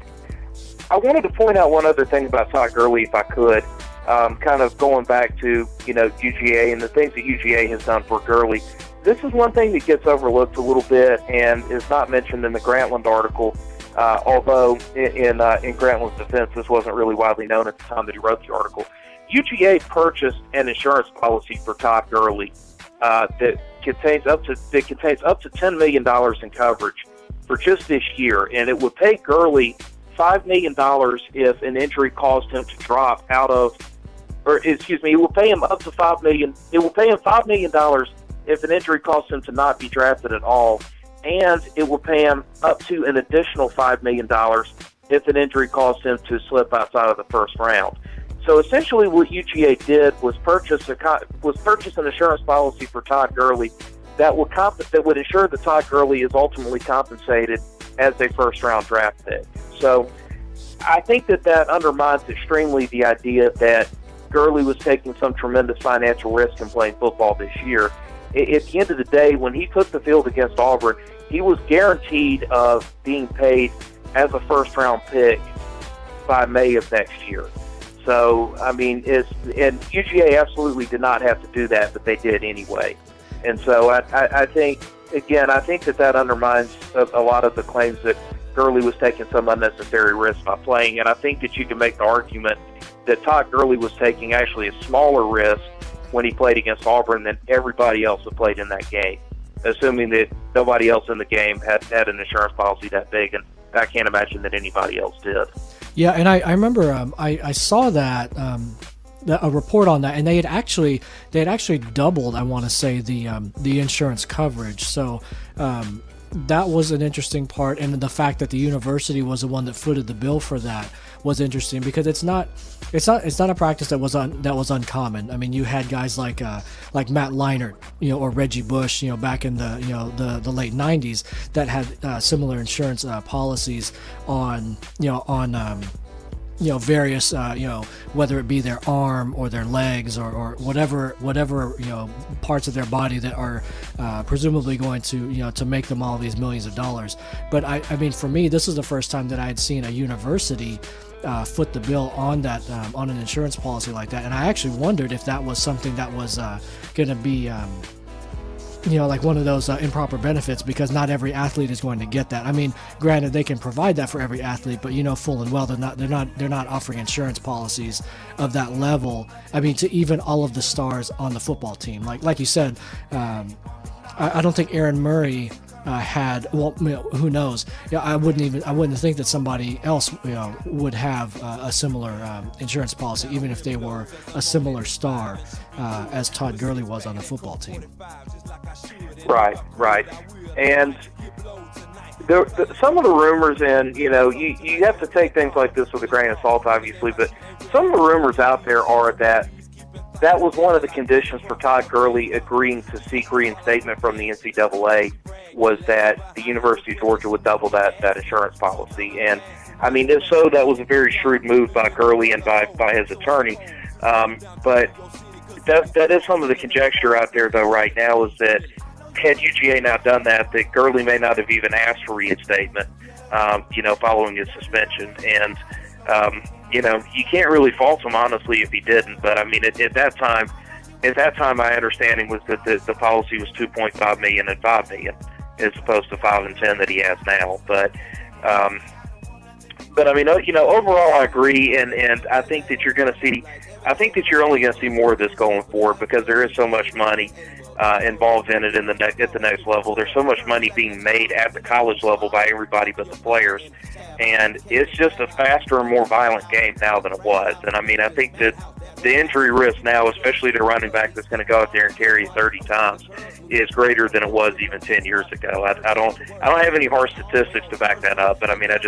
I wanted to point out one other thing about Todd Gurley, if I could, kind of going back to, UGA and the things that UGA has done for Gurley. This is one thing that gets overlooked a little bit and is not mentioned in the Grantland article, although in Grantland's defense, this wasn't really widely known at the time that he wrote the article. UGA purchased an insurance policy for Todd Gurley that contains up to $10 million in coverage for just this year, and it would pay Gurley $5 million if an injury caused him to drop out of, it will pay him up to $5 million. It will pay him $5 million if an injury caused him to not be drafted at all, and it will pay him up to an additional $5 million if an injury caused him to slip outside of the first round. So essentially, what UGA did was purchase an insurance policy for Todd Gurley that would ensure that Todd Gurley is ultimately compensated as a first-round draft pick. So I think that undermines extremely the idea that Gurley was taking some tremendous financial risk in playing football this year. At the end of the day, when he took the field against Auburn, he was guaranteed of being paid as a first-round pick by May of next year. So, I mean, and UGA absolutely did not have to do that, but they did anyway. And so I think that undermines a lot of the claims that Gurley was taking some unnecessary risk by playing. And I think that you can make the argument that Todd Gurley was taking actually a smaller risk when he played against Auburn than everybody else that played in that game, assuming that nobody else in the game had an insurance policy that big, and I can't imagine that anybody else did. Yeah, and I remember I saw that a report on that, and they had actually doubled, I want to say, the insurance coverage. So that was an interesting part, and the fact that the university was the one that footed the bill for that was interesting, because it's not a practice that was uncommon. I mean, you had guys like Matt Leinart, or Reggie Bush, back in the late '90s that had similar insurance policies on various, whether it be their arm or their legs or whatever, parts of their body that are presumably going to make them all these millions of dollars. But I mean, for me, this is the first time that I had seen a university foot the bill on that, on an insurance policy like that. And I actually wondered if that was something that was going to be, like one of those improper benefits, because not every athlete is going to get that. I mean, granted, they can provide that for every athlete, but full and well they're not offering insurance policies of that level. I mean, to even all of the stars on the football team, like you said, I don't think Aaron Murray had. Well, who knows? I wouldn't think that somebody else would have a similar insurance policy, even if they were a similar star as Todd Gurley was on the football team. Right. And some of the rumors, and you have to take things like this with a grain of salt, obviously, but some of the rumors out there are that was one of the conditions for Todd Gurley agreeing to seek reinstatement from the NCAA, was that the University of Georgia would double that insurance policy. And I mean, if so, that was a very shrewd move by Gurley and by his attorney. But that is some of the conjecture out there, though, right now, is that had UGA not done that Gurley may not have even asked for reinstatement, following his suspension. And, you can't really fault him, honestly, if he didn't. But, I mean, at that time, my understanding was that the policy was $2.5 million and $5 million, as opposed to $5 and $10 that he has now. But I mean, overall, I agree, and I think that you're only going to see more of this going forward, because there is so much money involved in it at the next level. There's so much money being made at the college level by everybody but the players, and it's just a faster and more violent game now than it was. And I mean, I think that the injury risk now, especially to running back that's going to go out there and carry 30 times, is greater than it was even 10 years ago. I don't have any hard statistics to back that up, but I mean, I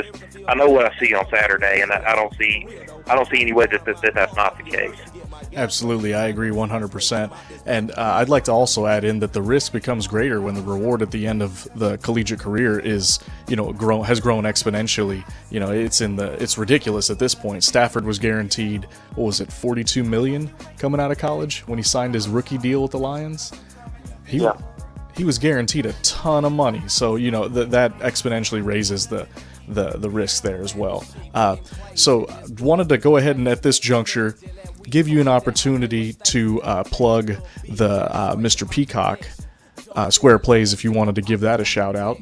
know what I see on Saturday, and I don't see any way that that's not the case. Absolutely, I agree 100%. And I'd like to also add in that the risk becomes greater when the reward at the end of the collegiate career is, has grown exponentially. It's ridiculous at this point. Stafford was guaranteed, what was it, $42 million coming out of college when he signed his rookie deal with the Lions. He was guaranteed a ton of money, so that exponentially raises the risk there as well. So wanted to go ahead and at this juncture give you an opportunity to plug the Mr. Peacock Square Plays if you wanted to give that a shout out.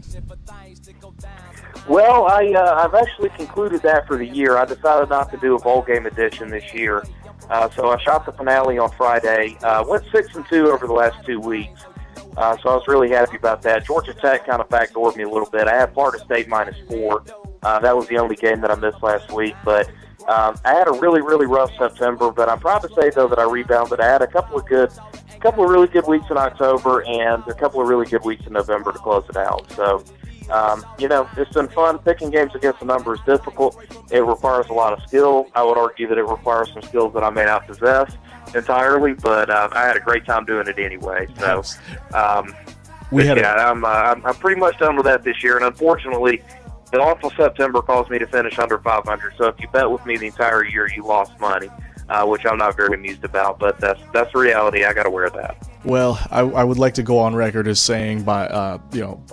Well, I've actually concluded that for the year. I decided not to do a bowl game edition this year, so I shot the finale on Friday. Went 6-2 over the last 2 weeks, so I was really happy about that. Georgia Tech kind of backdoored me a little bit. I had Florida State -4. That was the only game that I missed last week, but I had a really, really rough September. But I'm proud to say though that I rebounded. I had a couple of really good weeks in October and a couple of really good weeks in November to close it out. So. It's been fun. Picking games against the number is difficult. It requires a lot of skill. I would argue that it requires some skills that I may not possess entirely, but I had a great time doing it anyway. So, I'm pretty much done with that this year, and unfortunately, the awful September caused me to finish under 500. So if you bet with me the entire year, you lost money, which I'm not very amused about. But that's the reality. I got to wear that. Well, I would like to go on record as saying I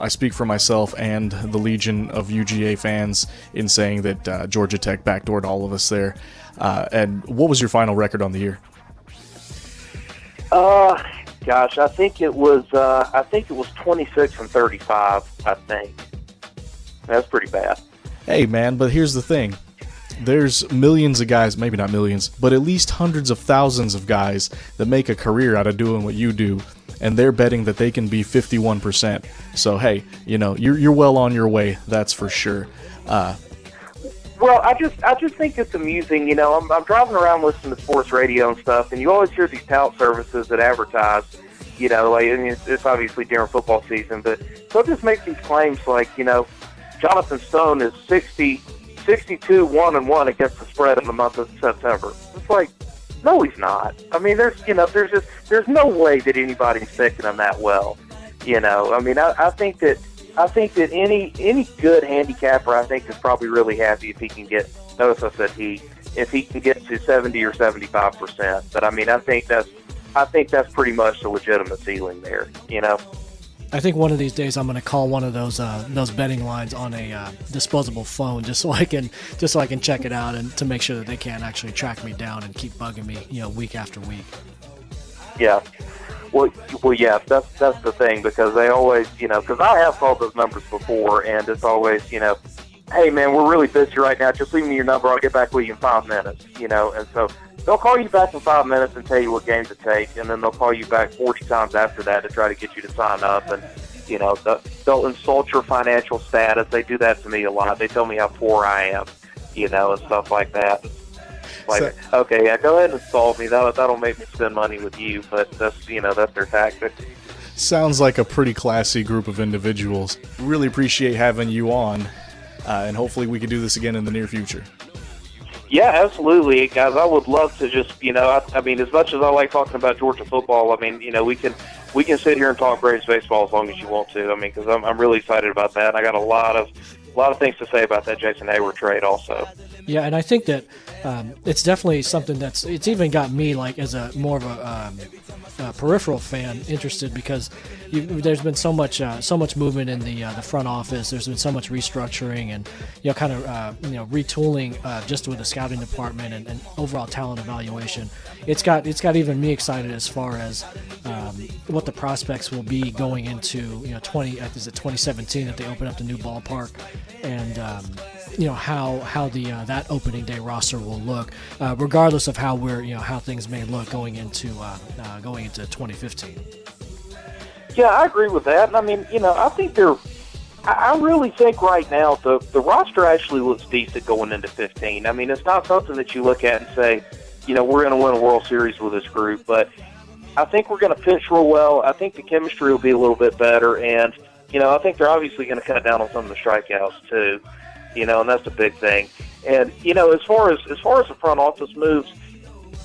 speak for myself and the legion of UGA fans in saying that Georgia Tech backdoored all of us there. And what was your final record on the year? Gosh, I think it was 26-35. I think that's pretty bad. Hey, man, but here's the thing. There's millions of guys, maybe not millions, but at least hundreds of thousands of guys that make a career out of doing what you do, and they're betting that they can be 51%. So, hey, you're well on your way, that's for sure. Well, I just think it's amusing. I'm driving around listening to sports radio and stuff, and you always hear these tout services that advertise, it's obviously during football season, but they'll just make these claims like, Jonathan Stone is 62-1-1 against the spread in the month of September. It's like, no, he's not. I mean, there's no way that anybody's picking him that well. I mean, I think that any good handicapper, I think, is probably really happy if he can get. Notice I said if he can get to 70 or 75%. But I mean, I think that's pretty much the legitimate ceiling there. I think one of these days I'm going to call one of those betting lines on a disposable phone just so I can check it out and to make sure that they can't actually track me down and keep bugging me, week after week. Yeah. Well, yeah, that's the thing, because they always, because I have called those numbers before, and it's always, hey man, we're really busy right now. Just leave me your number. I'll get back with you in 5 minutes. And so they'll call you back in 5 minutes and tell you what game to take, and then they'll call you back 40 times after that to try to get you to sign up. And they'll insult your financial status. They do that to me a lot. They tell me how poor I am, and stuff like that. Like, okay, yeah, go ahead and insult me. That'll make me spend money with you. But that's their tactic. Sounds like a pretty classy group of individuals. Really appreciate having you on, and hopefully we can do this again in the near future. Yeah, absolutely, guys. I would love to just, I mean, as much as I like talking about Georgia football, I mean, we can sit here and talk Braves baseball as long as you want to. I mean, because I'm really excited about that. And I got a lot of things to say about that Jason Hayward trade also. Yeah, and I think that it's definitely something it's even got me, like, as a more of a peripheral fan interested, because there's been so much movement in the front office. There's been so much restructuring and kind of retooling just with the scouting department and overall talent evaluation. It's got even me excited as far as what the prospects will be going into 2017 that they open up the new ballpark, and how the that opening day roster will look, regardless of how how things may look going into 2015. Yeah, I agree with that. And I mean, I think I really think right now the roster actually looks decent going into 15. I mean, it's not something that you look at and say, we're going to win a World Series with this group. But I think we're going to pitch real well. I think the chemistry will be a little bit better, and I think they're obviously going to cut down on some of the strikeouts too. And that's a big thing. And as far as the front office moves,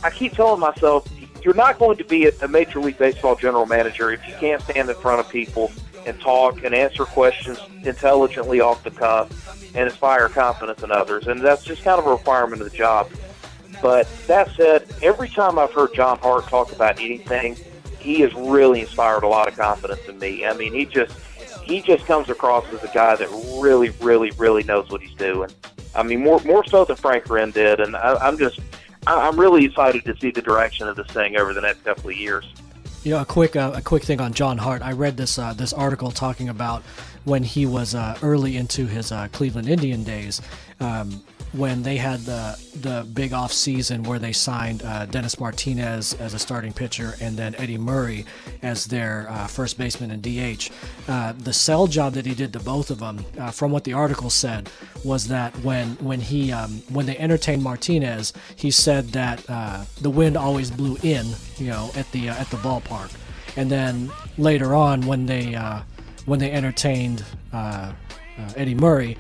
I keep telling myself, you're not going to be a Major League Baseball general manager if you can't stand in front of people and talk and answer questions intelligently off the cuff and inspire confidence in others. And that's just kind of a requirement of the job. But that said, every time I've heard John Hart talk about anything, he has really inspired a lot of confidence in me. I mean, he just comes across as a guy that really, really, really knows what he's doing. I mean, more so than Frank Wren did. And I'm really excited to see the direction of this thing over the next couple of years. A quick thing on John Hart. I read this article talking about when he was early into his Cleveland Indian days, when they had the big off season where they signed Dennis Martinez as a starting pitcher and then Eddie Murray as their first baseman and DH. The sell job that he did to both of them, from what the article said, was that when they entertained Martinez, he said that the wind always blew in, at the ballpark, and then later on when they entertained Eddie Murray,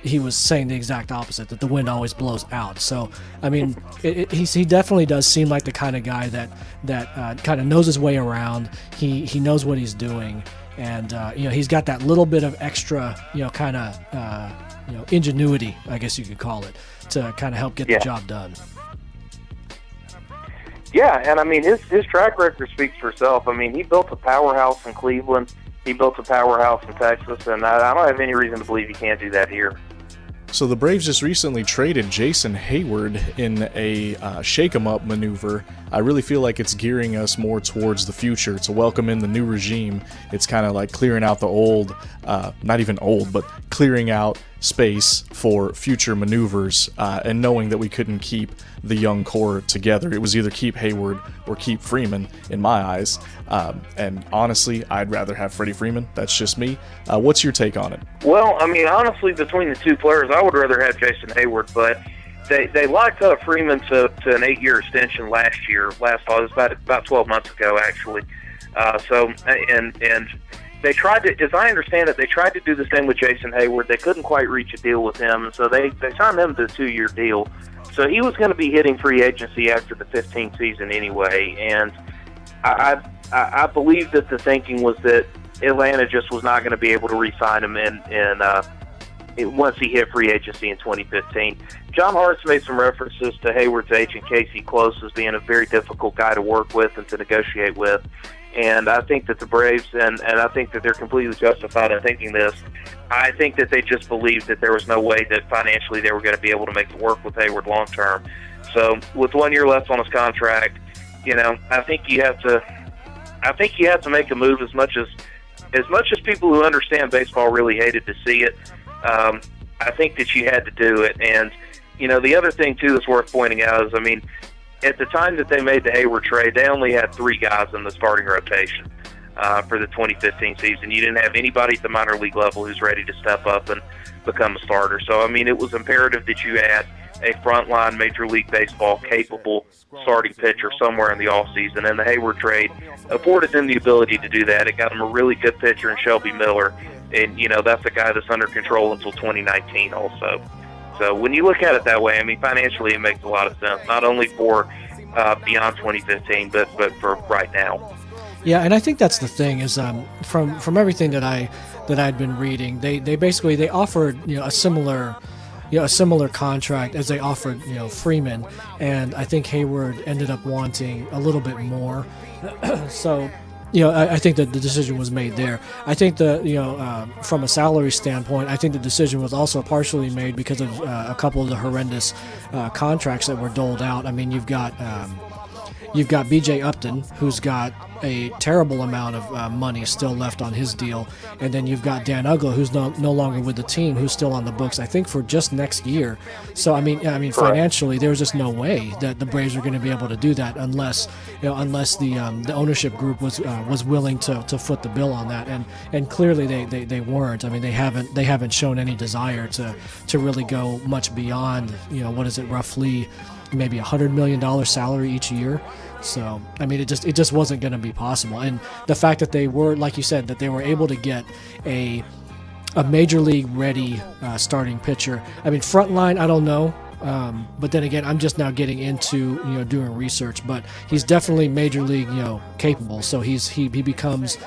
he was saying the exact opposite, that the wind always blows out. So, I mean, he definitely does seem like the kind of guy that kind of knows his way around. He knows what he's doing, and he's got that little bit of extra, kind of ingenuity, I guess you could call it, to kind of help get the job done. Yeah, and I mean, his track record speaks for itself. I mean, he built a powerhouse in Cleveland. He built a powerhouse in Texas, and I don't have any reason to believe he can't do that here. So the Braves just recently traded Jason Hayward in a shake-em-up maneuver. I really feel like it's gearing us more towards the future to welcome in the new regime. It's kind of like clearing out the old, not even old, but clearing out space for future maneuvers, and knowing that we couldn't keep the young core together. It was either keep Hayward or keep Freeman, in my eyes. And honestly, I'd rather have Freddie Freeman. That's just me. What's your take on it? Well, I mean, honestly, between the two players, I would rather have Jason Hayward, but they locked up Freeman to an 8-year extension last fall. It was about 12 months ago, actually. And they tried to, as I understand it, they tried to do the same with Jason Hayward. They couldn't quite reach a deal with him, and so they signed him to a 2-year deal. So he was going to be hitting free agency after the 15th season anyway, and I believe that the thinking was that Atlanta just was not going to be able to re-sign him once he hit free agency in 2015. John Hart's made some references to Hayward's agent Casey Close as being a very difficult guy to work with and to negotiate with. And I think that the Braves, and I think that they're completely justified in thinking this, I think that they just believed that there was no way that financially they were going to be able to make it work with Hayward long term. So with 1 year left on his contract, I think you have to make a move. As much as people who understand baseball really hated to see it, I think that you had to do it. And the other thing too that's worth pointing out is, I mean, at the time that they made the Hayward trade, they only had 3 guys in the starting rotation for the 2015 season. You didn't have anybody at the minor league level who's ready to step up and become a starter. So, I mean, it was imperative that you had a frontline Major League Baseball capable starting pitcher somewhere in the offseason, and the Hayward trade afforded them the ability to do that. It got them a really good pitcher in Shelby Miller, and, that's a guy that's under control until 2019 also. So when you look at it that way, I mean, financially it makes a lot of sense, not only for beyond 2015, but for right now. Yeah, and I think that's the thing is from everything that I'd been reading, they basically offered a similar contract as they offered Freeman, and I think Hayward ended up wanting a little bit more. So I think that the decision was made there. I think from a salary standpoint, I think the decision was also partially made because of a couple of the horrendous contracts that were doled out. I mean, you've got you've got B.J. Upton, who's got a terrible amount of money still left on his deal, and then you've got Dan Uggla, who's no longer with the team, who's still on the books, I think, for just next year. So I mean, financially, there was just no way that the Braves were going to be able to do that unless the ownership group was willing to foot the bill on that, and clearly they weren't. I mean, they haven't shown any desire to really go much beyond, what is it, roughly maybe $100 million salary each year. So I mean, it just wasn't going to be possible. And the fact that they were, like you said, that they were able to get a major league ready starting pitcher. I mean, front line, I don't know. But then again, I'm just now getting into doing research. But he's definitely major league capable. So he becomes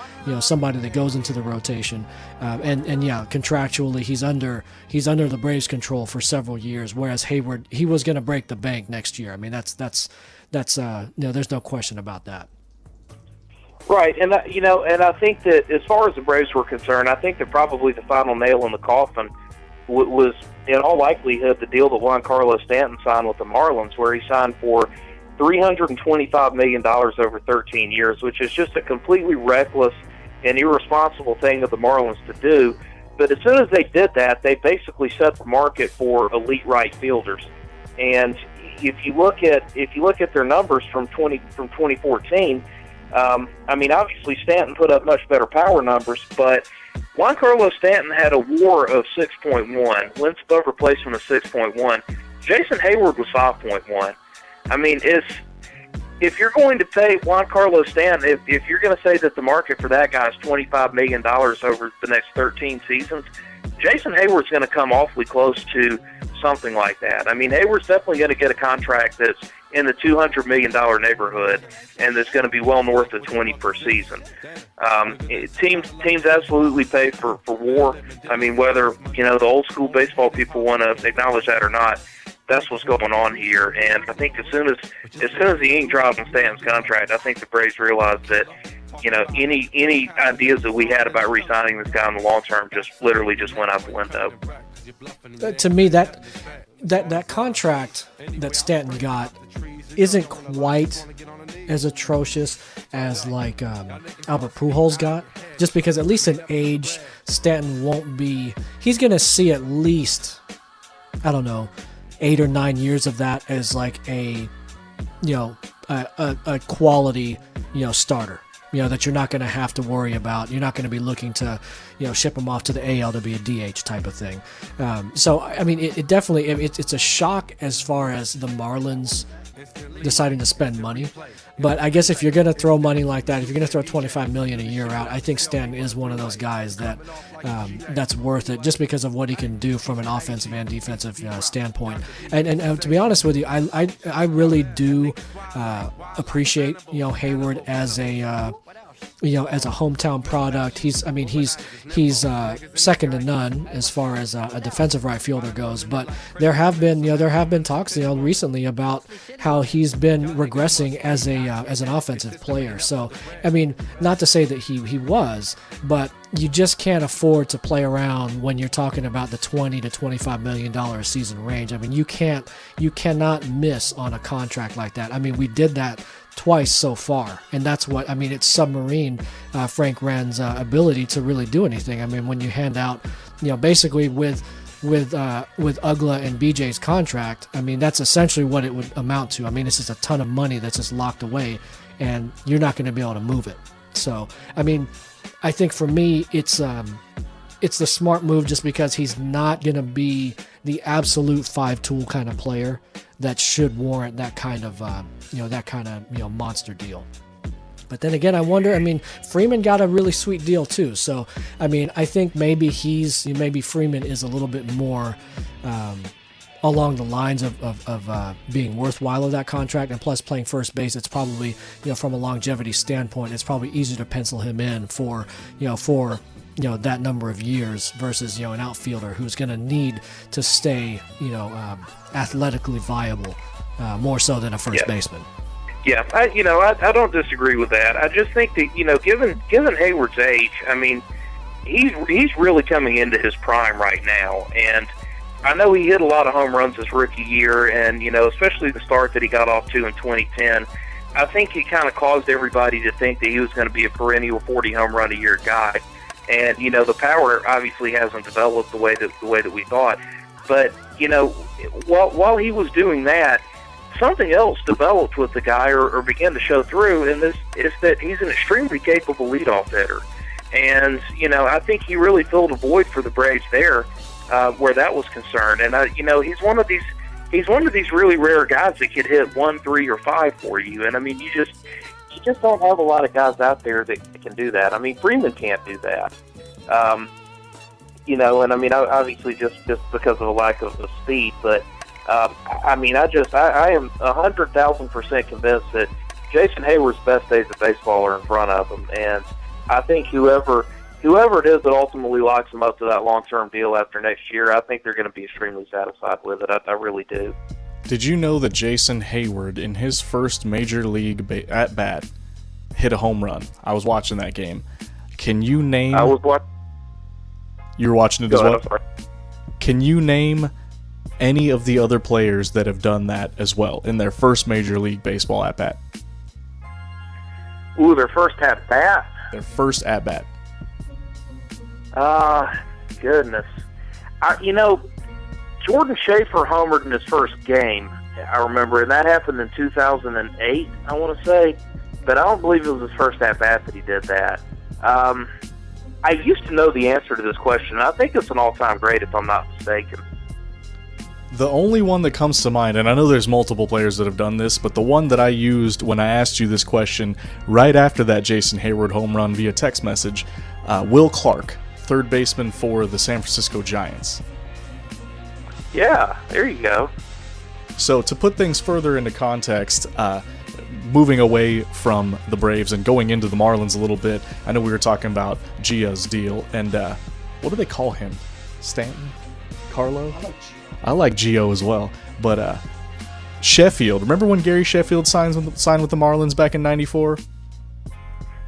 somebody that goes into the rotation. And yeah, contractually he's under the Braves' control for several years. Whereas Hayward, he was going to break the bank next year. I mean, that's there's no question about that. Right, and and I think that as far as the Braves were concerned, I think that probably the final nail in the coffin was, in all likelihood, the deal that Juan Carlos Stanton signed with the Marlins, where he signed for $325 million over 13 years, which is just a completely reckless and irresponsible thing of the Marlins to do. But as soon as they did that, they basically set the market for elite right fielders. And if you look at their numbers from 2014, I mean, obviously Stanton put up much better power numbers, but Juan Carlos Stanton had a WAR of 6.1, wins above replacement of 6.1. Jason Hayward was 5.1. I mean, if you're going to pay Juan Carlos Stanton, if you're going to say that the market for that guy is $25 million over the next 13 seasons, Jason Hayward's going to come awfully close to something like that. I mean, Hayward's definitely going to get a contract that's in the $200 million neighborhood, and that's going to be well north of 20 per season. Teams absolutely pay for WAR. I mean, whether the old school baseball people want to acknowledge that or not, that's what's going on here. And I think as soon as the ink dropped on Stanton's contract, I think the Braves realized that any ideas that we had about re-signing this guy in the long term just literally went out the window. To me, that contract that Stanton got isn't quite as atrocious as like Albert Pujols got, just because at least in age, Stanton won't be. He's going to see at least, I don't know, 8 or 9 years of that as like a quality starter. That you're not going to have to worry about. You're not going to be looking to, ship him off to the AL to be a DH type of thing. So, I mean, it definitely, it's a shock as far as the Marlins deciding to spend money. But I guess if you're going to throw money like that, if you're going to throw $25 million a year out, I think Stanton is one of those guys that that's worth it, just because of what he can do from an offensive and defensive standpoint. And to be honest with you, I really do appreciate Hayward as a as a hometown product. He's second to none as far as a defensive right fielder goes. But there have been talks recently about how he's been regressing as an offensive player. So I mean, not to say that he was, but you just can't afford to play around when you're talking about the $20 to $25 million a season range. I mean, you cannot miss on a contract like that. I mean, we did that twice so far, and that's what I mean. It's submarine Frank Wren's ability to really do anything. I mean, when you hand out, basically with Uggla and BJ's contract, I mean, that's essentially what it would amount to. I mean, it's just a ton of money that's just locked away, and you're not going to be able to move it. So, I mean, I think for me, it's the smart move, just because he's not going to be the absolute five-tool kind of player that should warrant that kind of monster deal. But then again, I wonder. I mean, Freeman got a really sweet deal too. So I mean, I think maybe Freeman is a little bit more along the lines of being worthwhile of that contract, and plus playing first base, it's probably from a longevity standpoint, it's probably easier to pencil him in for that number of years versus an outfielder who's going to need to stay athletically viable more so than a first baseman. Yeah, I don't disagree with that. I just think that given Hayward's age, I mean, he's really coming into his prime right now, and I know he hit a lot of home runs his rookie year, and especially the start that he got off to in 2010. I think it kind of caused everybody to think that he was going to be a perennial 40 home run a year guy. And, you know, the power obviously hasn't developed the way that we thought. But, you know, while he was doing that, something else developed with the guy or began to show through, and this is that he's an extremely capable leadoff hitter. And, you know, I think he really filled a void for the Braves there where that was concerned. And, you know, he's one of these really rare guys that could hit 1, 3, or 5 for you. And, I mean, you just don't have a lot of guys out there that can do that. I mean, Freeman can't do that. You know, and I mean, obviously just because of a lack of speed. But, I mean, I am 100,000% convinced that Jason Hayward's best days of baseball are in front of him. And I think whoever it is that ultimately locks him up to that long-term deal after next year, I think they're going to be extremely satisfied with it. I really do. Did you know that Jason Hayward, in his first major league at-bat, hit a home run? I was watching that game. Can you name... You were watching it as well? Can you name any of the other players that have done that as well in their first major league baseball at-bat? Ooh, their first at-bat? Their first at-bat. Goodness. You know, Jordan Schaefer homered in his first game, I remember, and that happened in 2008, I want to say. But I don't believe it was his first at-bat that he did that. I used to know the answer to this question. I think it's an all-time great, if I'm not mistaken. The only one that comes to mind, and I know there's multiple players that have done this, but the one that I used when I asked you this question right after that Jason Hayward home run via text message, Will Clark, third baseman for the San Francisco Giants. Yeah, there you go. So to put things further into context, moving away from the Braves and going into the Marlins a little bit, I know we were talking about Gia's deal, and what do they call him? Stanton? Carlo? I like Gio as well, but Sheffield. Remember when Gary Sheffield signed with the Marlins back in '94?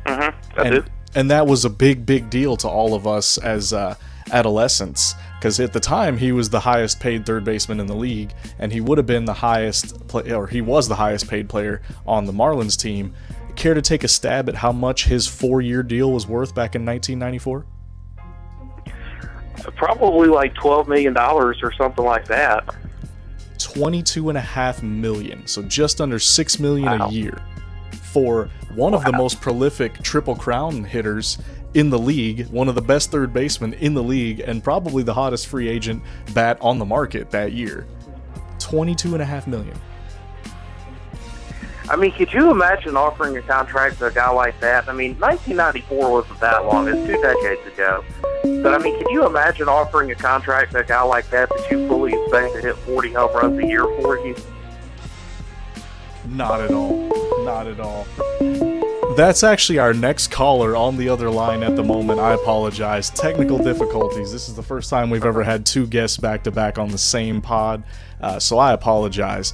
I do. And that was a big deal to all of us as adolescents, because at the time he was the highest paid third baseman in the league, and he would have been the highest he was the highest paid player on the Marlins team. Care to take a stab at how much his 4-year deal was worth back in 1994? Probably like $12 million or something like that. $22.5 million, so just under $6 million a year for one of the most prolific Triple Crown hitters in the league, one of the best third basemen in the league, and probably the hottest free agent bat on the market that year. $22.5 million. I mean, could you imagine offering a contract to a guy like that? I mean, 1994 wasn't that long. It's 2 decades ago. But, I mean, can you imagine offering a contract to a guy like that you fully expect to hit 40 home runs a year for you? Not at all. Not at all. That's actually our next caller on the other line at the moment. I apologize. Technical difficulties. This is the first time we've ever had 2 guests back-to-back on the same pod, so I apologize.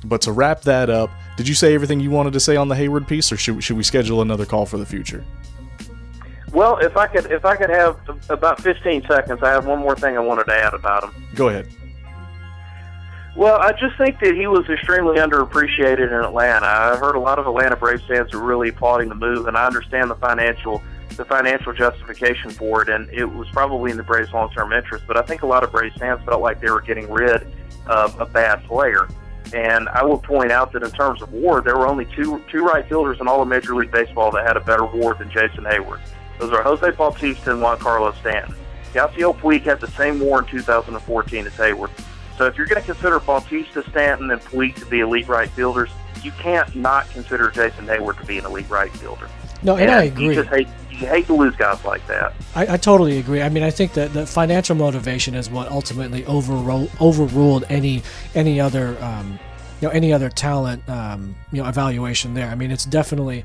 But to wrap that up, did you say everything you wanted to say on the Hayward piece, or should we schedule another call for the future? Well, if I could have about 15 seconds, I have one more thing I wanted to add about him. Go ahead. Well, I just think that he was extremely underappreciated in Atlanta. I've heard a lot of Atlanta Braves fans are really applauding the move, and I understand the financial justification for it, and it was probably in the Braves' long-term interest. But I think a lot of Braves fans felt like they were getting rid of a bad player. And I will point out that in terms of WAR, there were only two right fielders in all of Major League Baseball that had a better WAR than Jason Hayward. Those are Jose Bautista and Juan Carlos Stanton. Yasiel Puig had the same WAR in 2014 as Hayward. So if you're going to consider Bautista, Stanton, and Puig to be elite right fielders, you can't not consider Jason Hayward to be an elite right fielder. No, and I agree. You hate to lose guys like that. I totally agree. I mean, I think that the financial motivation is what ultimately overruled any other any other talent evaluation there. I mean, it's definitely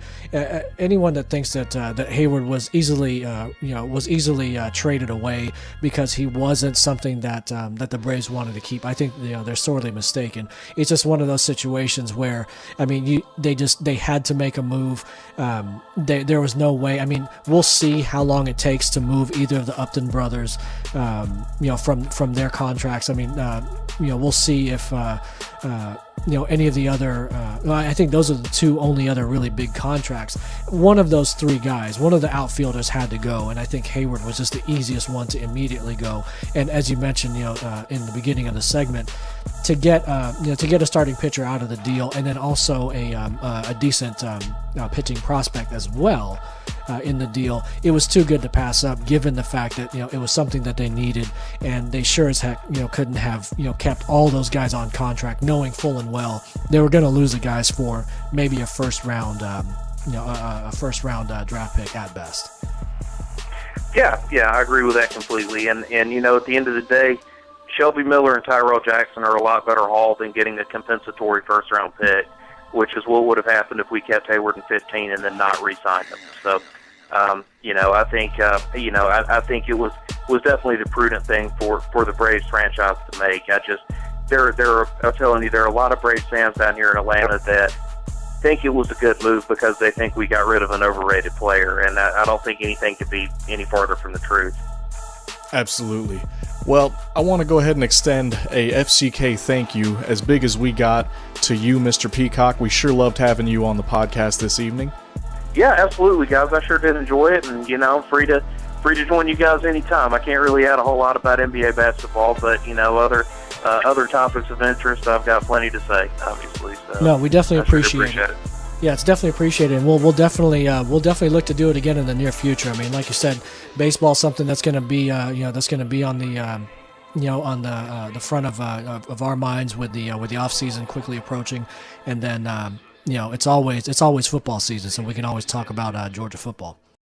anyone that thinks that Hayward was easily traded away because he wasn't something that the Braves wanted to keep. I think they're sorely mistaken. It's just one of those situations where, I mean, they had to make a move. There was no way. I mean, we'll see how long it takes to move either of the Upton brothers from their contracts. I mean, we'll see if any of the other. I think those are the two only other really big contracts. One of those three guys, one of the outfielders had to go, and I think Hayward was just the easiest one to immediately go. And as you mentioned, in the beginning of the segment, to get a starting pitcher out of the deal, and then also a decent pitching prospect as well in the deal, it was too good to pass up, given the fact that it was something that they needed, and they sure as heck couldn't have kept all those guys on contract, knowing full and well they were going to lose the guys for maybe a first round draft pick at best. Yeah, I agree with that completely. And at the end of the day, Shelby Miller and Tyrell Jackson are a lot better haul than getting a compensatory first-round pick, which is what would have happened if we kept Hayward in 15 and then not re-signed him. So, I think I think it was definitely the prudent thing for the Braves franchise to make. I'm telling you, there are a lot of Braves fans down here in Atlanta that think it was a good move because they think we got rid of an overrated player, and I don't think anything could be any farther from the truth. Absolutely. Well, I want to go ahead and extend a FCK thank you as big as we got to you, Mr. Peacock. We sure loved having you on the podcast this evening. Yeah, absolutely, guys. I sure did enjoy it, and I'm free to join you guys anytime. I can't really add a whole lot about NBA basketball, but other topics of interest, I've got plenty to say, obviously. So no, we definitely appreciate it. Yeah, it's definitely appreciated, and we'll definitely look to do it again in the near future. I mean, like you said, baseball's something that's going to be on the the front of our minds with the off season quickly approaching, and then it's always football season, so we can always talk about Georgia football.